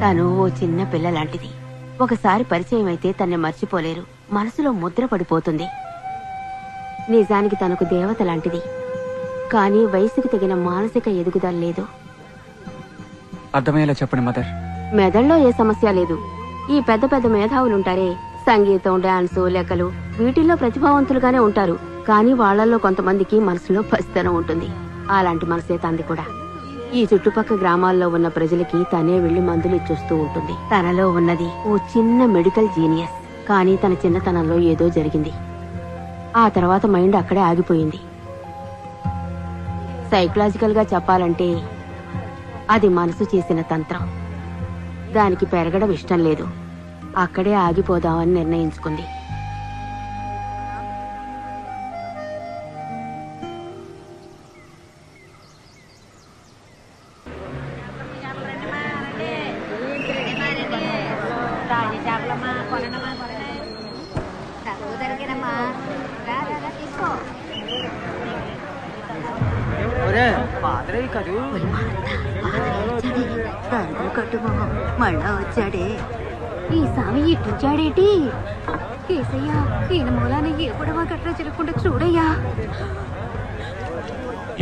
తను ఓ చిన్న పిల్ల లాంటిది. ఒకసారి పరిచయం అయితే తన్ని మర్చిపోలేరు, మనసులో ముద్ర పడిపోతుంది. నిజానికి తనకు దేవత లాంటిది, కానీ వయసుకు తగిన మానసిక ఎదుగుదల లేదు. అర్థమయ్యేలా చెప్పండి మదర్. మెదడులో ఏ సమస్య లేదు. ఈ పెద్ద పెద్ద మేధావులుంటారే, సంగీతం, డాన్సు, లెక్కలు, వీటిల్లో ప్రతిభావంతులుగానే ఉంటారు. కానీ వాళ్లలో కొంతమందికి మనసులో పసితనం ఉంటుంది. అలాంటి మనసే తంది కూడా. ఈ చుట్టుపక్కల గ్రామాల్లో ఉన్న ప్రజలకి తనే వెళ్లి మందులు ఇచ్చొస్తూ ఉంటుంది. తనలో ఉన్నది ఓ చిన్న మెడికల్ జీనియస్. కానీ తన చిన్నతనంలో ఏదో జరిగింది. ఆ తర్వాత మైండ్ అక్కడే ఆగిపోయింది. సైకలాజికల్ గా చెప్పాలంటే అది మనసు చేసిన తంత్రం. దానికి పెరగడం ఇష్టం లేదు. అక్కడే ఆగిపోదామని నిర్ణయించుకుంది. మళ్ళా వచ్చాడే ఈ సామి, ఇట్లొచ్చాడేటి? కేసయ్యా, ఈయన మూలాన ఏ గొడవ గట్రా జరగకుండా చూడయ్యా.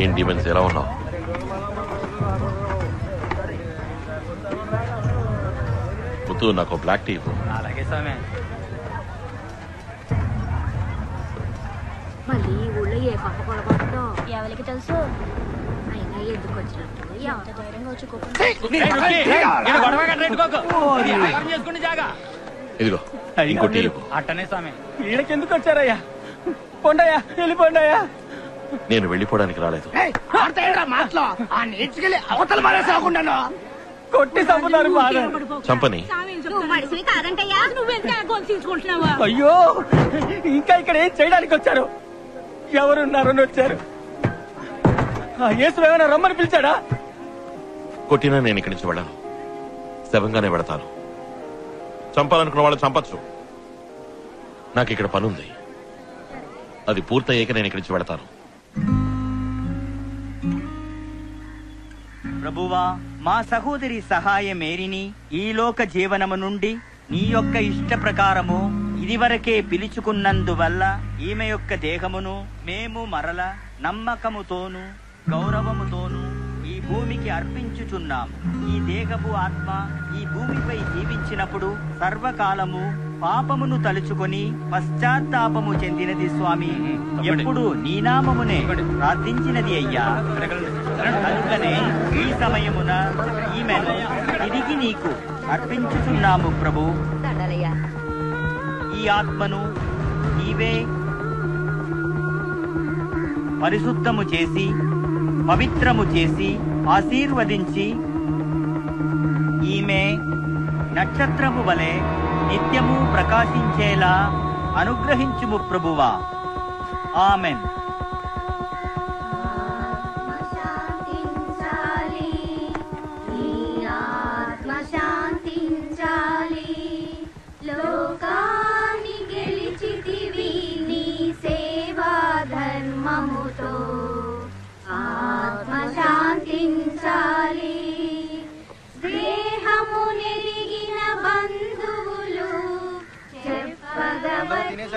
ఏం డిమెన్స్, ఎలా ఉన్నావు? ముత్తు, నాకు బ్లాక్ టీ. అలాగే సామే. మళ్ళీ ఈ ఊళ్ళో ఏ పక్క గొడవ ఎవరికి తెలుసు? అయినా ఎందుకు వచ్చినట్టు ఎంత ధైర్యంగా వచ్చి ఇదిగో ఇంకో టీ. అట్టనే సామే. వీళ్ళకెందుకు వచ్చారయ్యా? పొండయ్యా, వెళ్ళిపోండయ్యా. నేను వెళ్ళిపోవడానికి రాలేదు. కొట్టి చంపుతారు. చంపని. మనిషిని కాదంటయ్యా, నువ్వెంత గొంతుకుంటున్నావా? అయ్యో, ఇంకా ఇక్కడ ఏం చేయడానికి వచ్చారు? ఎవరున్నారని వచ్చారు? యేసు ఏమైనా రమ్మని పిలిచాడా? కొట్టినా నేను ఇక్కడి నుంచి వెళ్ళాను, శవంగానే వెళతాను. చంపాలనుకున్న వాళ్ళు చంపచ్చు. నాకు ఇక్కడ పనుంది, అది పూర్తయ్యాక నేను ఇక్కడి నుంచి వెళతాను. ప్రభువా, మా సహోదరి సహాయ మేరిని ఈ లోక జీవనము నుండి నీ యొక్క ఇష్ట ప్రకారము ఇదివరకే పిలుచుకున్నందువల్ల ఈమె యొక్క దేహమును మేము మరల నమ్మకముతోను గౌరవముతోను ఈ భూమికి అర్పించుచున్నాము. ఈ దేహపు ఆత్మ ఈ భూమిపై జీవించినప్పుడు సర్వకాలము పాపమును తలుచుకొని పశ్చాత్తాపము చెందినది స్వామి. ఎప్పుడు నీ నామమునే ప్రార్థించినది అయ్యా. కనుకనే ఈ సమయమున ఈమెను తిరిగి నీకు అర్పించుచున్నాము ప్రభు. ఈ ఆత్మను నీవే పరిశుద్ధము చేసి పవిత్రము చేసి ఆశీర్వదించి ఈమె నక్షత్రము వలె నిత్యము ప్రకాశించేలా అనుగ్రహించుము ప్రభువా. ఆమెన్.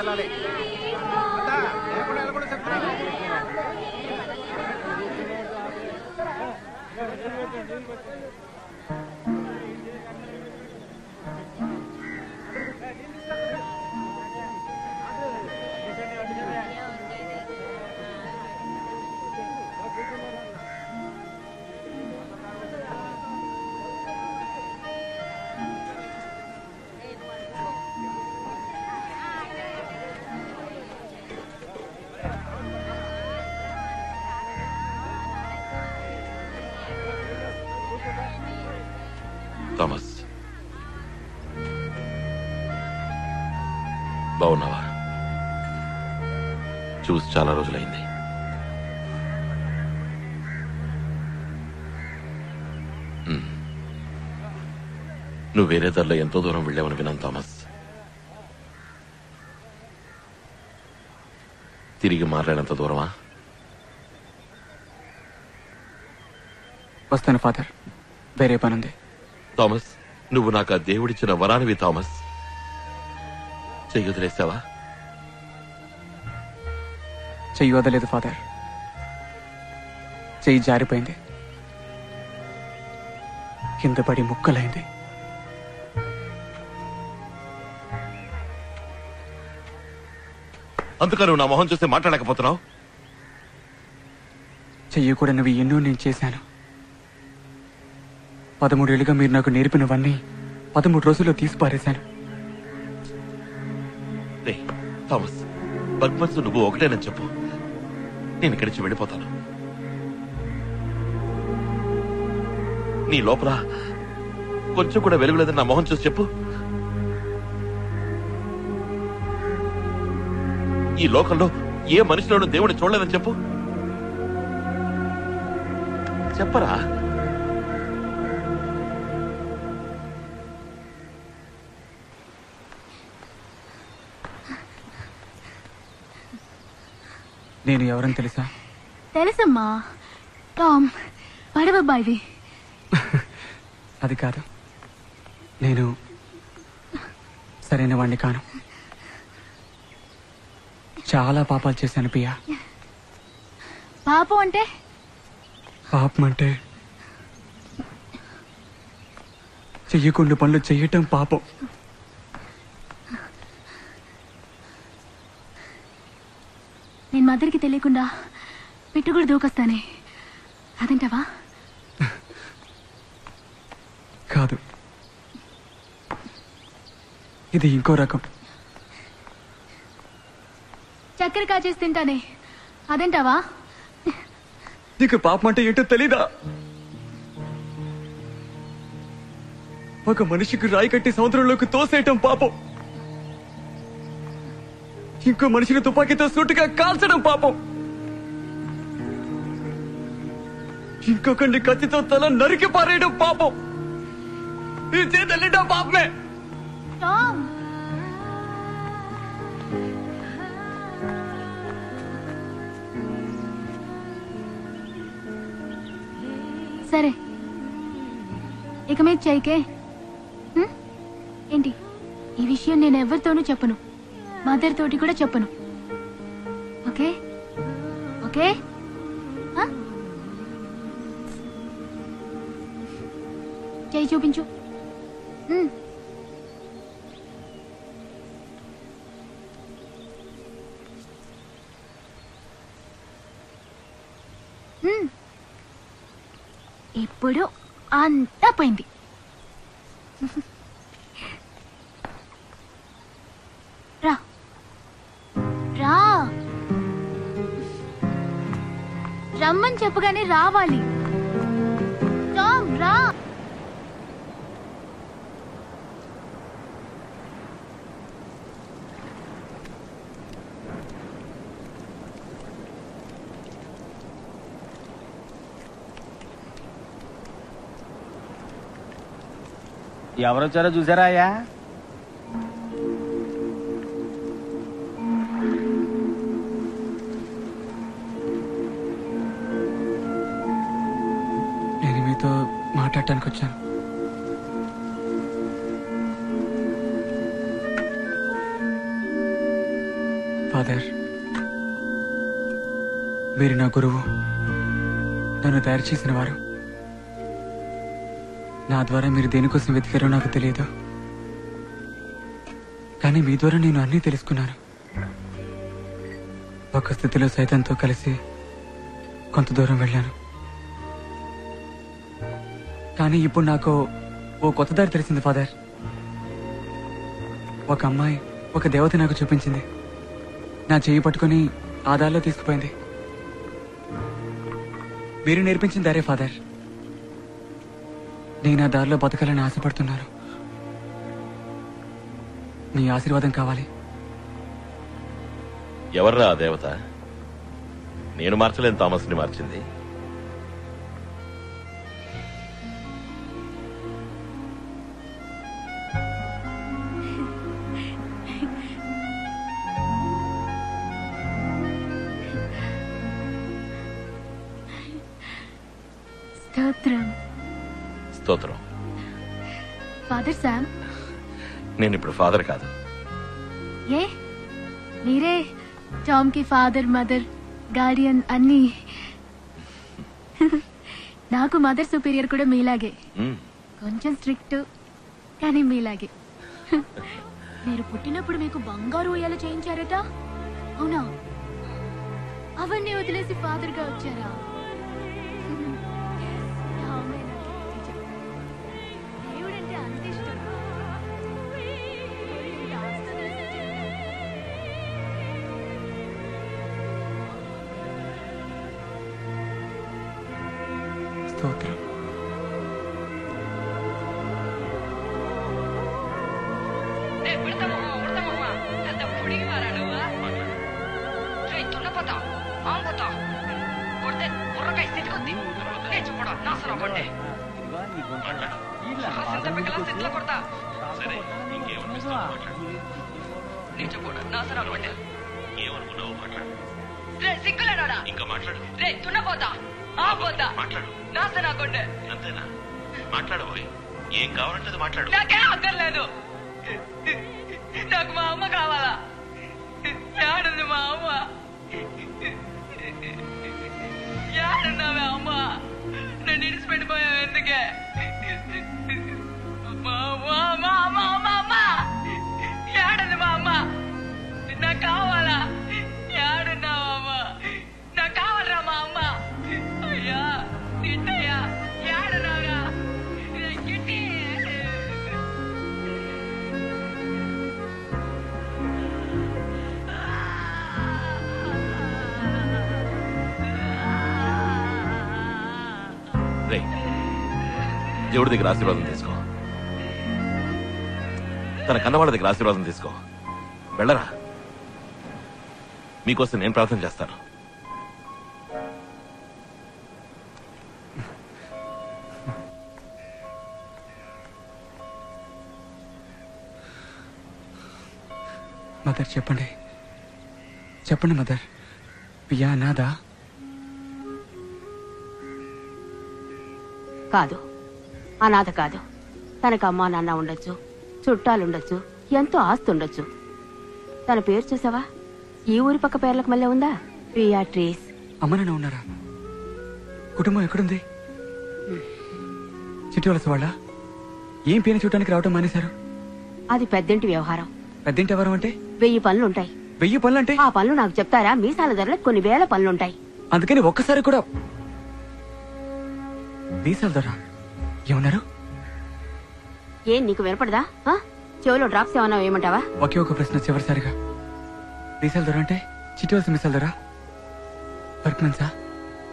వెళ్ళాలి. థామస్, బాగున్నావా? చూసి చాలా రోజులైంది. నువ్వు వేరే దారిలో ఎంతో దూరం వెళ్ళావని విన్నాను థామస్. తిరిగి మాట్లాడేంత దూరమా? వస్తాను ఫాదర్, వేరే పనుంది. థామస్, నువ్వు నాకు ఆ దేవుడిచ్చిన వరానివి థామస్. చెయ్యి వదిలేసావా? చెయ్యి వదలేదు ఫాదర్, చెయ్యి జారిపోయింది, కింద పడి ముక్కలైంది. అందుకని నువ్వు నా మొహం చూస్తే మాట్లాడలేకపోతున్నావు? చెయ్యకూడనివి ఎన్నో నేను చేశాను. 13 ఏళ్ళుగా మీరు నాకు నేర్పినవన్నీ 13 రోజుల్లో తీసి పారేశాను. థామస్, భగవత్సు నువ్వు ఒకటేనని చెప్పు, నేను ఇక్కడి నుంచి వెళ్ళిపోతాను. నీ లోపల కొంచెం కూడా వెలుగులేదని నా మొహం చూసి చెప్పు. ఈ లోకంలో ఏ మనిషిలోనూ దేవుడిని చూడలేదని చెప్పు. చెప్పరా? నేను ఎవరని తెలుసా? తెలుసమ్మా, టామ్, పడవబ్బాయివి. అది కాదు, నేను సరైన వాణ్ణి కాను. చాలా పాపాలు చేశాను పియా. పాపం అంటే? పాపం అంటే చెయ్యకుండా పనులు చెయ్యటం పాపం. నేను మదర్కి తెలియకుండా పెట్టుకుడు దూకొస్తానే, అదంటావా? కాదు, ఇది ఇంకో రకం. చక్కెర కాచేసి తింటానే, అదేంటావా? నీకు పాపం అంటే ఏంటో తెలీదా? ఒక మనిషికి రాయి కట్టి సముద్రంలోకి తోసేయటం పాపం. ఇంకో మనిషిని తుపాకీతో సూటిగా కాల్చడం పాపం. ఇంకొకరిని కత్తితో తల నరికి పారేయడం పాపం. ఈ చేతల్లిండా పాపమే. సరే, ఇక మీద చేయకే. ఏంటి ఈ విషయం నేను ఎవరితోనూ చెప్పను, మదర్ తోటి కూడా చెప్పను. Okay okay? చేయి చూపించు. ఇప్పుడు అంతా పోయింది. రా రా, రమ్మని చెప్పగానే రావాలి. టామ్ రా. ఎవరొచ్చారో చూసారా అయ్యా? నేను మీతో మాట్లాడటానికి వచ్చాను. ఫాదర్, మీరు నా గురువు, నన్ను తయారు చేసిన వారు. నా ద్వారా మీరు దేనికోసం వెతికారో నాకు తెలియదు, కానీ మీ ద్వారా నేను అన్నీ తెలుసుకున్నాను. ఒక స్థితిలో సైతంతో కలిసి కొంత దూరం వెళ్ళాను, కానీ ఇప్పుడు నాకు ఓ కొత్త దారి తెలిసింది ఫాదర్. ఒక అమ్మాయి, ఒక దేవత నాకు చూపించింది. నా చేయి పట్టుకుని ఆ దారిలో తీసుకుపోయింది. మీరు నేర్పించిన దారే ఫాదర్. నేను ఆ దారిలో బతకాలని ఆశపడుతున్నాను. నీ ఆశీర్వాదం కావాలి. ఎవర్రా ఆ దేవత? నేను మార్చలేని థామస్ని మార్చింది. స్తోత్రం. స్తోత్రం. ఫాదర్ శామ్, నేను ఇప్పుడు ఫాదర్ కాదు. ఏ మీరే టామ్ కి ఫాదర్, మదర్, గార్డియన్ అన్ని. నాకు మదర్ సుపీరియర్ కూడా మీలాగే, కొంచెం స్ట్రిక్ట్, కానీ మీలాగే. మీరు పుట్టినప్పుడు మీకు బంగారు ఉయ్యాల చేయించారట, అవునా? అవన్నీ వదిలేసి ఫాదర్ గా వచ్చారా? దేవుడంటే అంత ఇష్టం. స్తోత్రం. ఇంకా మాట్లాడు. అంతేనా? మాట్లాడబోయ్. ఏం కావాలంటే అది మాట్లాడు. నాకేం అక్కర్లేదు. నాకు మా అమ్మ కావాలా? ఏడుంది మా అమ్మ? ఏడున్నావే అమ్మ? నన్ను ఇడిచిపెట్టిపోయావు ఎందుకే? ఏడుంది మా అమ్మ? నాకు కావాలా? ఏడున్నావా? నాకు కావాలరా మా అమ్మ. అయ్యా తిట్టయ్యా, ఏడున్నావురా? గిట్టి దేవుడి దగ్గర ఆశీర్వాదం తీసుకో. తన కన్నవాళ్ళ దగ్గర ఆశీర్వాదం తీసుకో. వెళ్ళరా, మీకోసం నేను ప్రార్థన చేస్తాను. మదర్ చెప్పండి, చెప్పండి మదర్. పియా నాదా? కాదు, అనాథ కాదు. తనకు అమ్మా నాన్న ఉండొచ్చు, చుట్టాలుండొచ్చు, ఎంతో ఆస్తి ఉండొచ్చు. తన పేరు చూసావా? ఈ ఊరి పక్క పేర్లకు మళ్ళీ ఉందా? బీయాట్రీస్. అమ్మ నాన్న ఉన్నారా? కుటుంబం ఎక్కడుంది? చిట్టి వలస వాళ్ళ? ఏం పేరు చూడటానికి రావటం మానేశారు? అది పెద్దింటి వ్యవహారం. పెద్దింటి ఎవరం అంటే? 1000 పనులుంటాయి. 1000 పనులంటే? ఆ పనులు నాకు చెప్తారా? మీసాల ధరలకు కొన్ని వేల పనులుంటాయి. అందుకని ఒక్కసారి కూడా మీసాల ధర ఏమన్నారు? ఏం నీకు వినపడదా? చెవులో డ్రాప్స్ ఏమన్నా ఏమంటావా? ఒకే ఒక ప్రశ్న చివరిసారిగా. మీసాల ధర అంటే చిట్టి వలస మీసాల ధర? వర్క్మెన్సా?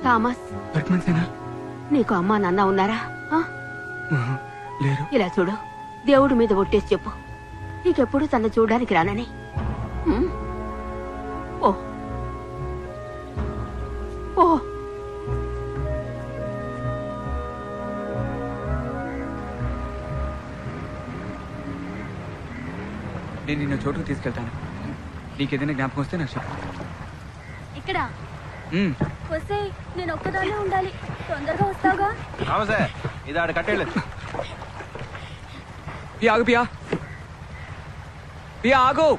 థామస్, వర్క్మెన్సేనా? నీకు అమ్మా నాన్న ఉన్నారా? లేరు. ఇలా చూడు, దేవుడి మీద ఒట్టేసి చెప్పు, నీకెప్పుడు తన చూడడానికి రానని. ఓ ఓ నేను నిన్న చోటుకు తీసుకెళ్తాను. నీకేదైనా జ్ఞాపకం వస్తే నాకు చెప్పు. ఇక్కడ వస్తే నేను ఒక్కదానే ఉండాలి. తొందరగా వస్తావుగా? ఇది ఆడ కట్టేళ్ళు. పియా ఆగు, పియా పియా ఆగు.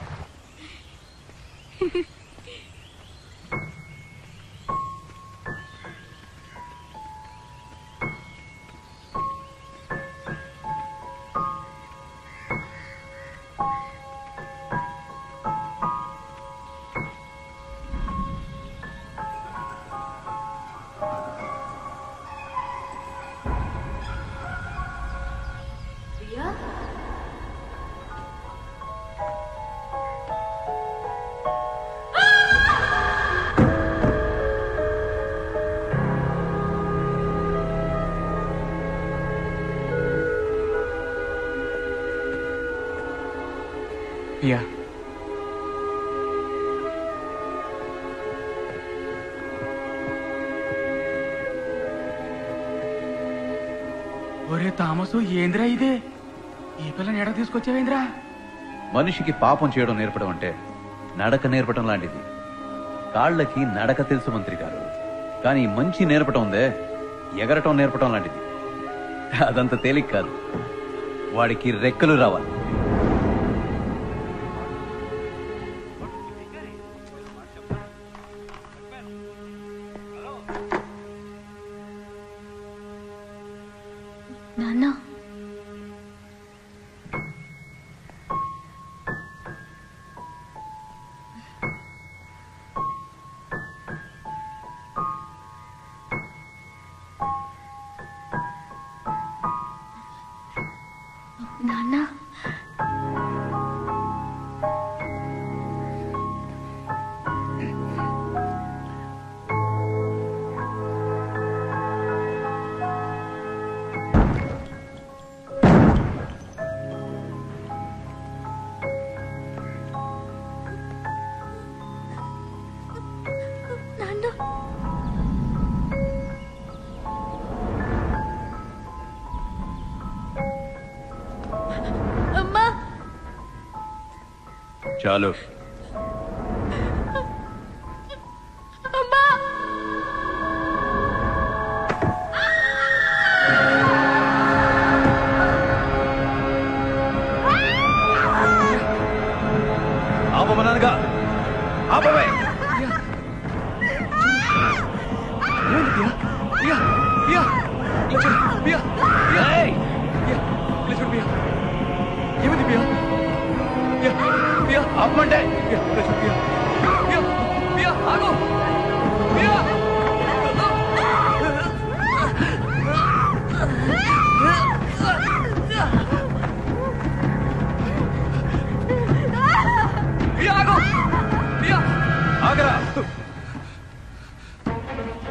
ప్రియా, ఒరే తామసు, ఏంద్రా ఇదే? ఈ పిల్లని ఎడ తీసుకొచ్చావేంద్రా? మనిషికి పాపం చేయడం నేర్పడం అంటే నడక నేర్పడం లాంటిది. కాళ్ళకి నడక తెలుసు మంత్రి గారు, కానీ మంచి నేర్పటం ఉందే, ఎగరటం నేర్పటం లాంటిది. అదంత తేలిక కాదు. వాడికి రెక్కలు రావాలి. నాన్న, నాన్న, అమ్మా, చాలు. అమ్మా, ఆపమనగా ఆపవే. ఏమిటి ప్రియా? ఆపమంటే ఆగరా.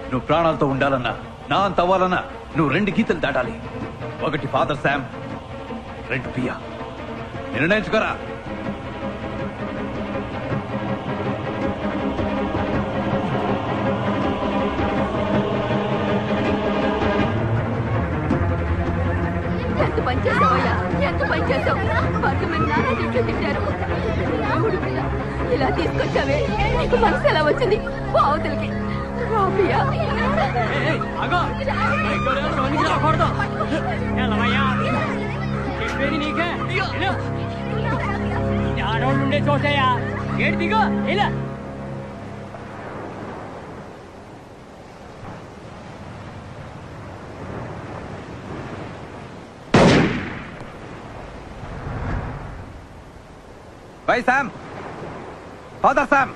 నువ్వు ప్రాణాలతో ఉండాలన్నా, నా అంత అవ్వాలన్నా నువ్వు 2 గీతలు దాటాలి. ఒకటి ఫాదర్ శామ్, 2 పియా. నిర్ణయించుకోరా. ఎంత పని చేసావయ్యా, ఎంత పని చేసావు. వాళ్ళు మేము నానా తిట్లు తిట్టారు. దేవుడు పిల్ల, ఇలా తీసుకొచ్చావే, నీకు మనసు ఎలా వచ్చింది? బావుతులకి రాబియా. ఆడవాళ్ళుండే చోటయా ఏడు దిగో ఇలా. బై శామ్, ఫాదర్ శామ్,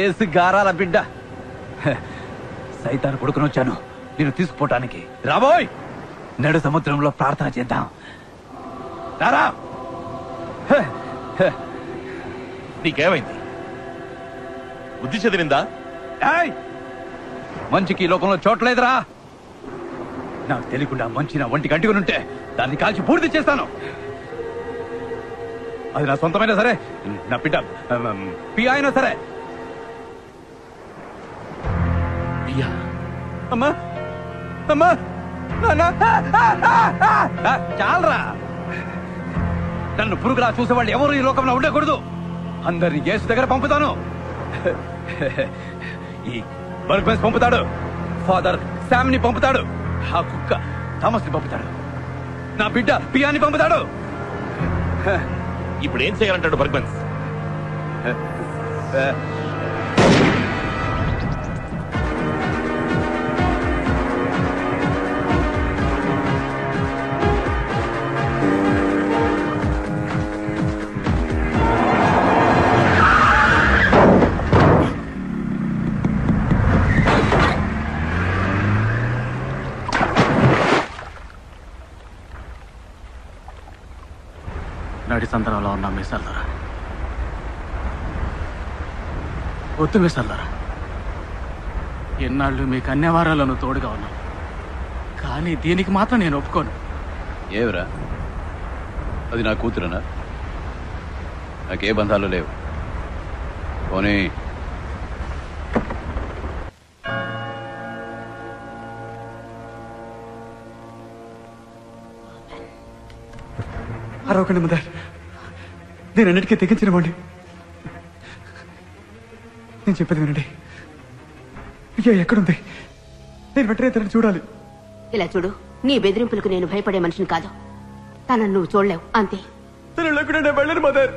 ఏసు గారాల బిడ్డ. సైతాను కొడుకునొచ్చాను నేను తీసుకుపోవటానికి. రాబోయ్, నడు సముద్రంలో ప్రార్థన చేద్దాం. రారా. నీకేమైంది? బుద్ధి చెదిరిందా? మంచికి ఈ లోకంలో చోట్లేదురా. నాకు తెలియకుండా మంచి నా ఒంటికి అంటుకునుంటే దాన్ని కాల్చి పూర్తి చేస్తాను. అది నా సొంతమైనా సరే, నా బిడ్డ పియా అయినా సరే. పియా? అమ్మా, అమ్మా, చాలరా. నన్ను పురుగులా చూసేవాళ్ళు ఎవరు ఈ లోకంలో ఉండకూడదు. అందరినీ యేసు దగ్గర పంపుతాను. ఈ బర్గ్మెన్స్ పంపుతాడు, ఫాదర్ శామ్ ని పంపుతాడు, ఆ కుక్క థామస్ ని పంపుతాడు, నా బిడ్డ పియాని పంపుతాడు. ఇప్పుడు ఏం చేయాలంటాడు బర్గ్మెన్స్? నడి సందనంలో ఉన్న మీసాలరా, ఒత్తు మీసాలరా, ఎన్నాళ్ళు మీకు అన్ని వారాలను తోడుగా ఉన్నాను, కానీ దీనికి మాత్రం నేను ఒప్పుకోను. ఏవరా అది నా కూతురునా? నాకే బంధాలు లేవు. పోనీ అరవకండి మదర్, నేను అన్నిటికీ తెగించినవ్వండి. నేను చెప్పేది వినండి. అయ్యా ఎక్కడుంది? నేను వెంటనే తనని చూడాలి. ఇలా చూడు, నీ బెదిరింపులకు నేను భయపడే మనిషిని కాదు. తనను నువ్వు చూడలేవు అంతే. తను లేకుండా నేను వెళ్ళను మదర్.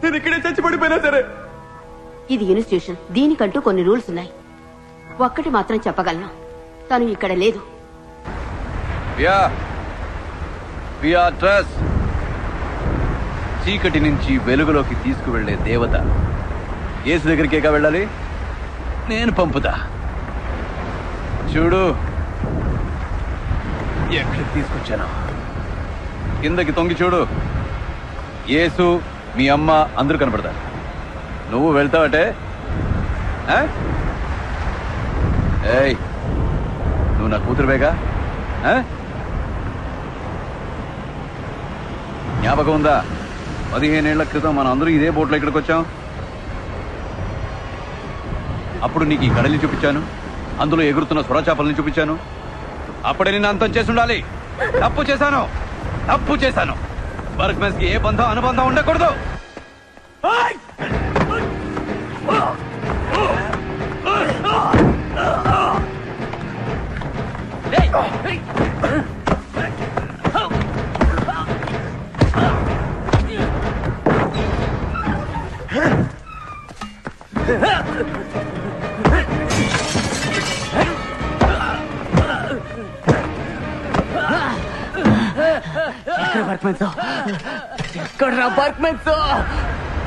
నేను ఇక్కడే చచ్చిపడిపోయినా సరే. ఇది ఇన్స్టిట్యూషన్, దీనికంటూ కొన్ని రూల్స్ ఉన్నాయి. ఒక్కటి మాత్రం చెప్పగలను, తను ఇక్కడ లేదు. చీకటి నుంచి వెలుగులోకి తీసుకువెళ్లే దేవత యేసు దగ్గరికేగా వెళ్ళాలి. నేను పంపుతా. చూడు ఎక్కడికి తీసుకొచ్చాను. కిందకి తొంగి చూడు. యేసు, మీ అమ్మ అందరూ కనపడతారు. నువ్వు వెళ్తావటే? ఏయ్, నువ్వు నా కూతురువేగా? జ్ఞాపకం ఉందా? 15 ఏళ్ల క్రితం మనం అందరూ ఇదే బోట్లో ఇక్కడికి వచ్చాం. అప్పుడు నీకు ఈ కడలిని చూపించాను, అందులో ఎగురుతున్న సొరచాపల్ని చూపించాను. అప్పుడే నిన్ను అంతం చేసి ఉండాలి. తప్పు చేశాను. వర్క్మెన్స్ కి ఏ బంధం అనుబంధం ఉండకూడదు.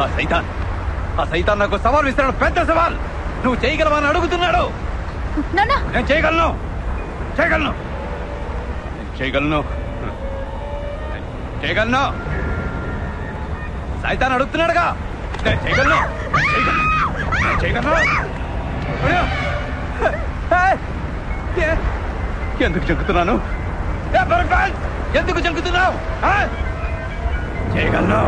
ఆ సైతాన్ నాకు సవాల్ ఇస్తాడు, పెద్ద సవాల్. నువ్వు చేయగలవని అడుగుతున్నాడు. నేను చేయగలను. సైతాన్ అడుగుతున్నాడుగా, నేను చేయగలను. ఎందుకు చెక్కుతున్నాను? ఎందుకు చెక్కుతున్నావు? చేయగలను.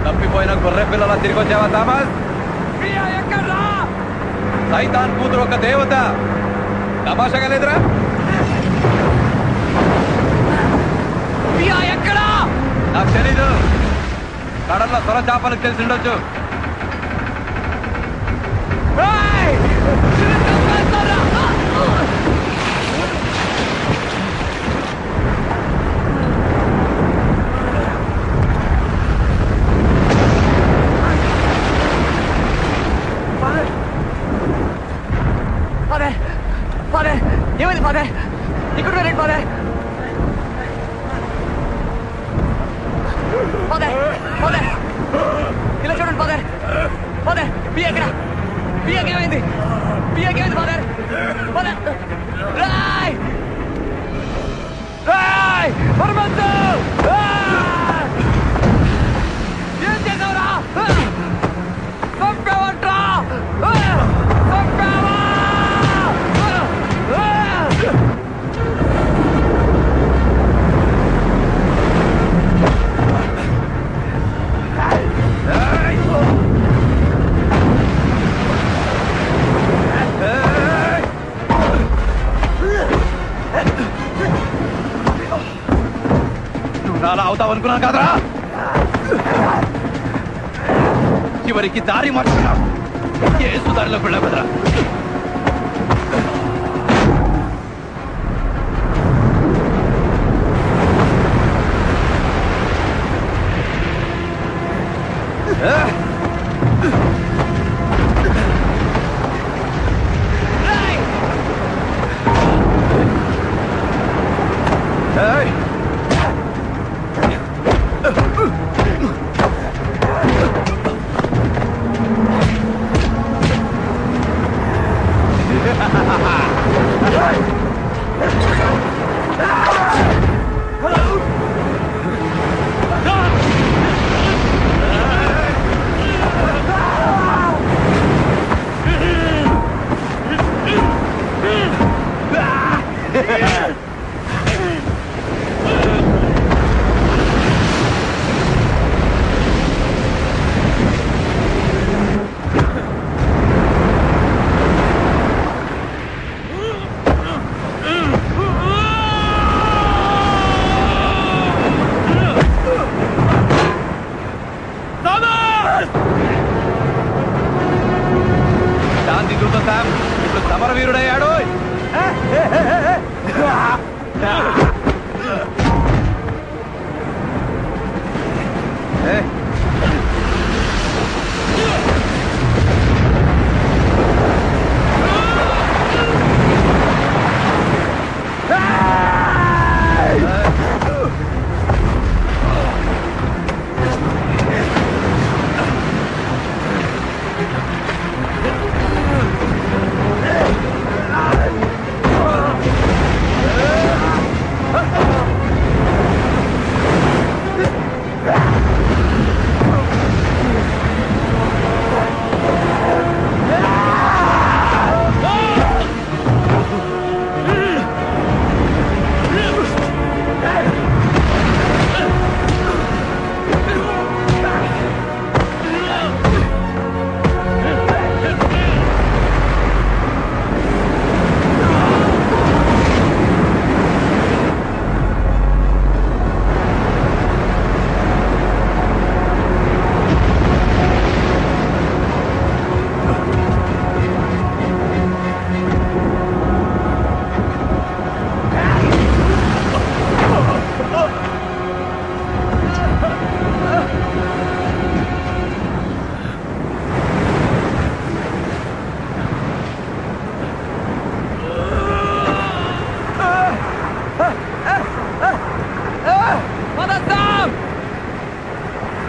తప్పిపోయిన గొర్రె పిల్లలా తిరిగి వచ్చావా థామస్? సైతాన్ కూతురు ఒక దేవత. తమాషాగా లేదురా? నాకు తెలీదు. కడల్లో సొర చేపలకు తెలిసి ఉండొచ్చు. ఏమైంది ఫాదర్? ఇక్కడ రండి ఫాదర్. ఇలా చూడండి ఫాదర్. బియ్యకేమైంది ఫాదర్? ఏం చేసావురా? చంపేవంట్రా? అలా అవుతావనుకున్నాను కాదరా. చివరికి దారి మార్చుకున్నావు. ఏ సుదారిలోకి వెళ్ళావు కదరా. శాంతి దూత శామ్ ఇప్పుడు సమరవీరుడయ్యాడు.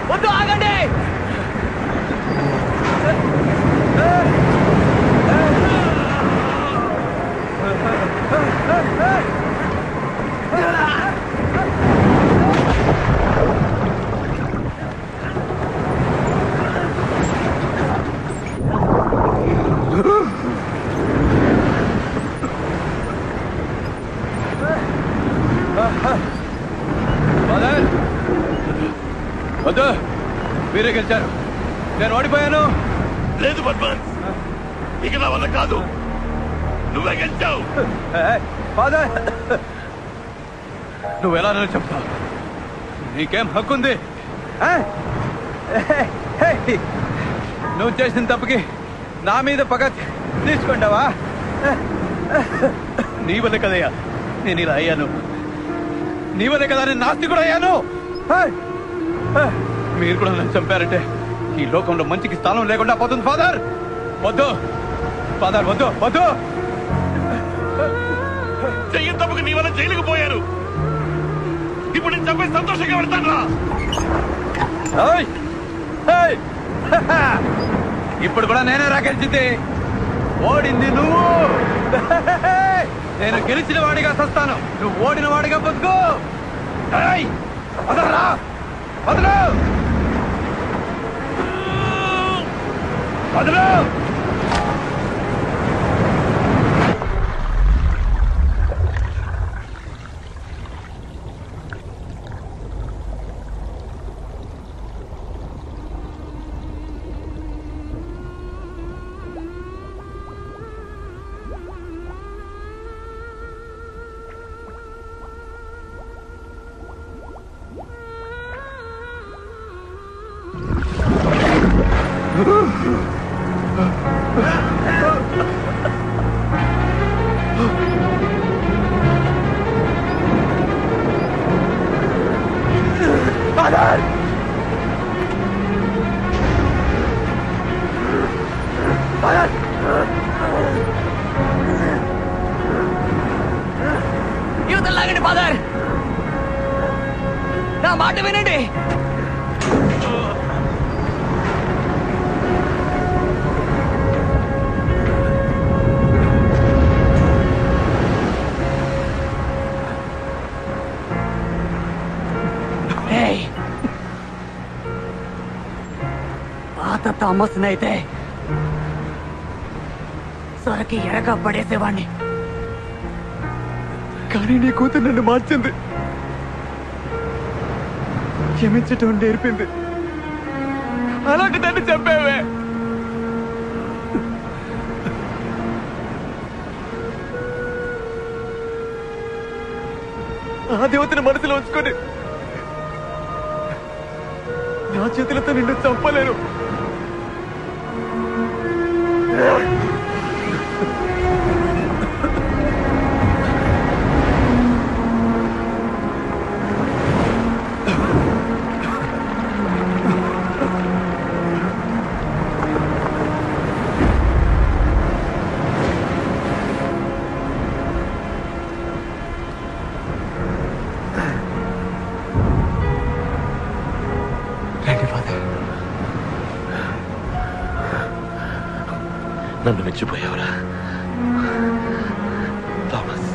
వద్దు, ఆగండి. వద్దు, మీరే గెలిచారు. నేను ఓడిపోయాను. లేదు పద్మన్, ఇక నా వల్ల కాదు. నువ్వే గెలిచావు. ఫాదర్, నువ్వు ఎలా నన్ను చెప్తావు? నీకేం హక్కుంది? నువ్వు చేసిన తప్పుకి నా మీద పగ తీసుకుంటావా? నీ వల్లే కదయ్యా నేను ఇలా అయ్యాను. నీ వల్లే కదా నేను నాస్తికుడు అయ్యాను. మీరు కూడా నన్ను చంపారంటే ఈ లోకంలో మంచికి స్థానం లేకుండా పోతుంది. ఫాదర్ వద్దు, ఫాదర్ వద్దు, వద్దు. చెయ్యని తప్పుకు నీ వల్ల జైలుకు పోయారు. ఇప్పుడు నేను చంపే సంతోషంగా పెడతాను రా. ఇప్పుడు కూడా నేనే రా గెలిచింది. ఓడింది నువ్వు. నేను గెలిచిన వాడిగా సస్తాను, నువ్వు ఓడిన వాడిగా బతుకు. వదలరా, వదలు, వదలు. ఆగండి ఫాదర్, నా మాట వినండి. పాత థామస్ అయితే సొరకి ఎరగా పడేసేవాణ్ణి, కానీ నీ కూతురు నన్ను మార్చింది, క్షమించటం నేర్పింది. అలాంటి దాన్ని చంపావే. ఆ దేవతని మనసులో ఉంచుకొని నా చేతులతో నిన్ను చంపలేను. నన్ను మెచ్చిపోయావురా థామస్.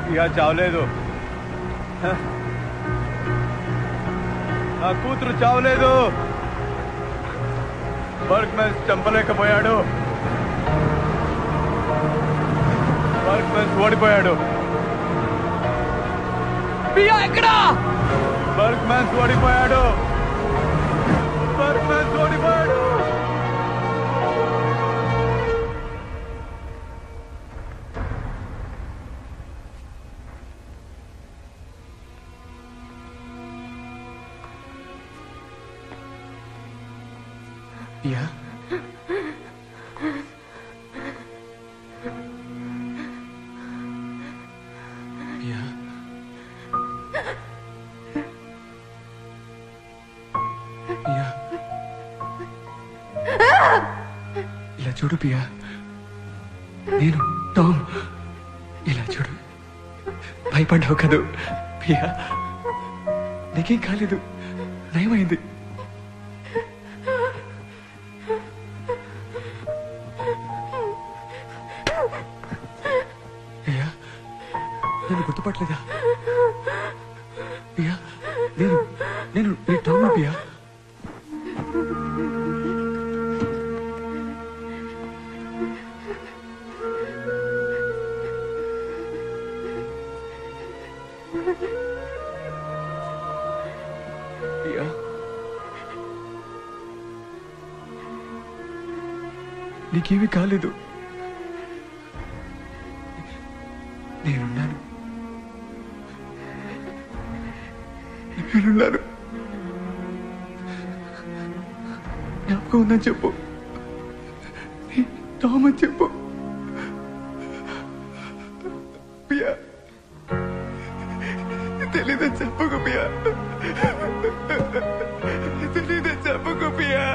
ఇక చావలేదు, నా కూతురు చావలేదు. వర్క్ మ్యాన్స్ చంపలేకపోయాడు, వర్క్ మ్యాన్స్ ఓడిపోయాడు. ఎక్కడా? వర్క్ మ్యాన్స్ ఓడిపోయాడు, వర్క్ మ్యాన్స్ ఓడిపోయాడు. ఇలా చూడు పియా, నేను టామ్. ఇలా చూడు, భయపడ్డావు కదూ పియా? నీకేం కాలేదు, నయమైంది. పియా, నన్ను గుర్తుపట్టలేదా పియా? నేను నీ టామ్ పియా. నీకేమీ కాలేదు, నేనున్నాను. జ్ఞాపకం ఉందని చెప్పు, టామ్ అని చెప్పు. పియా, తెలీదని చెప్పుకు పియా, తెలీదని చెప్పుకు పియా.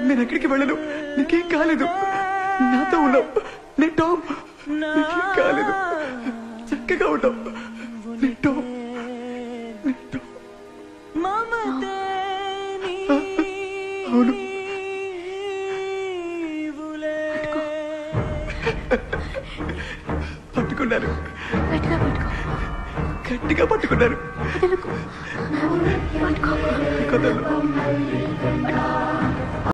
నేను ఎక్కడికి వెళ్ళను, నీకేం కాలేదు, నాతో ఉన్నావు. నీ టామ్, నీకేం కాలేదు, చక్కగా ఉన్నావు. నీ టామ్, నీ టామ్. అవును, పట్టుకున్నారు గట్టిగా పట్టుకున్నారు వదలకు. పట్టుకో. వదలను.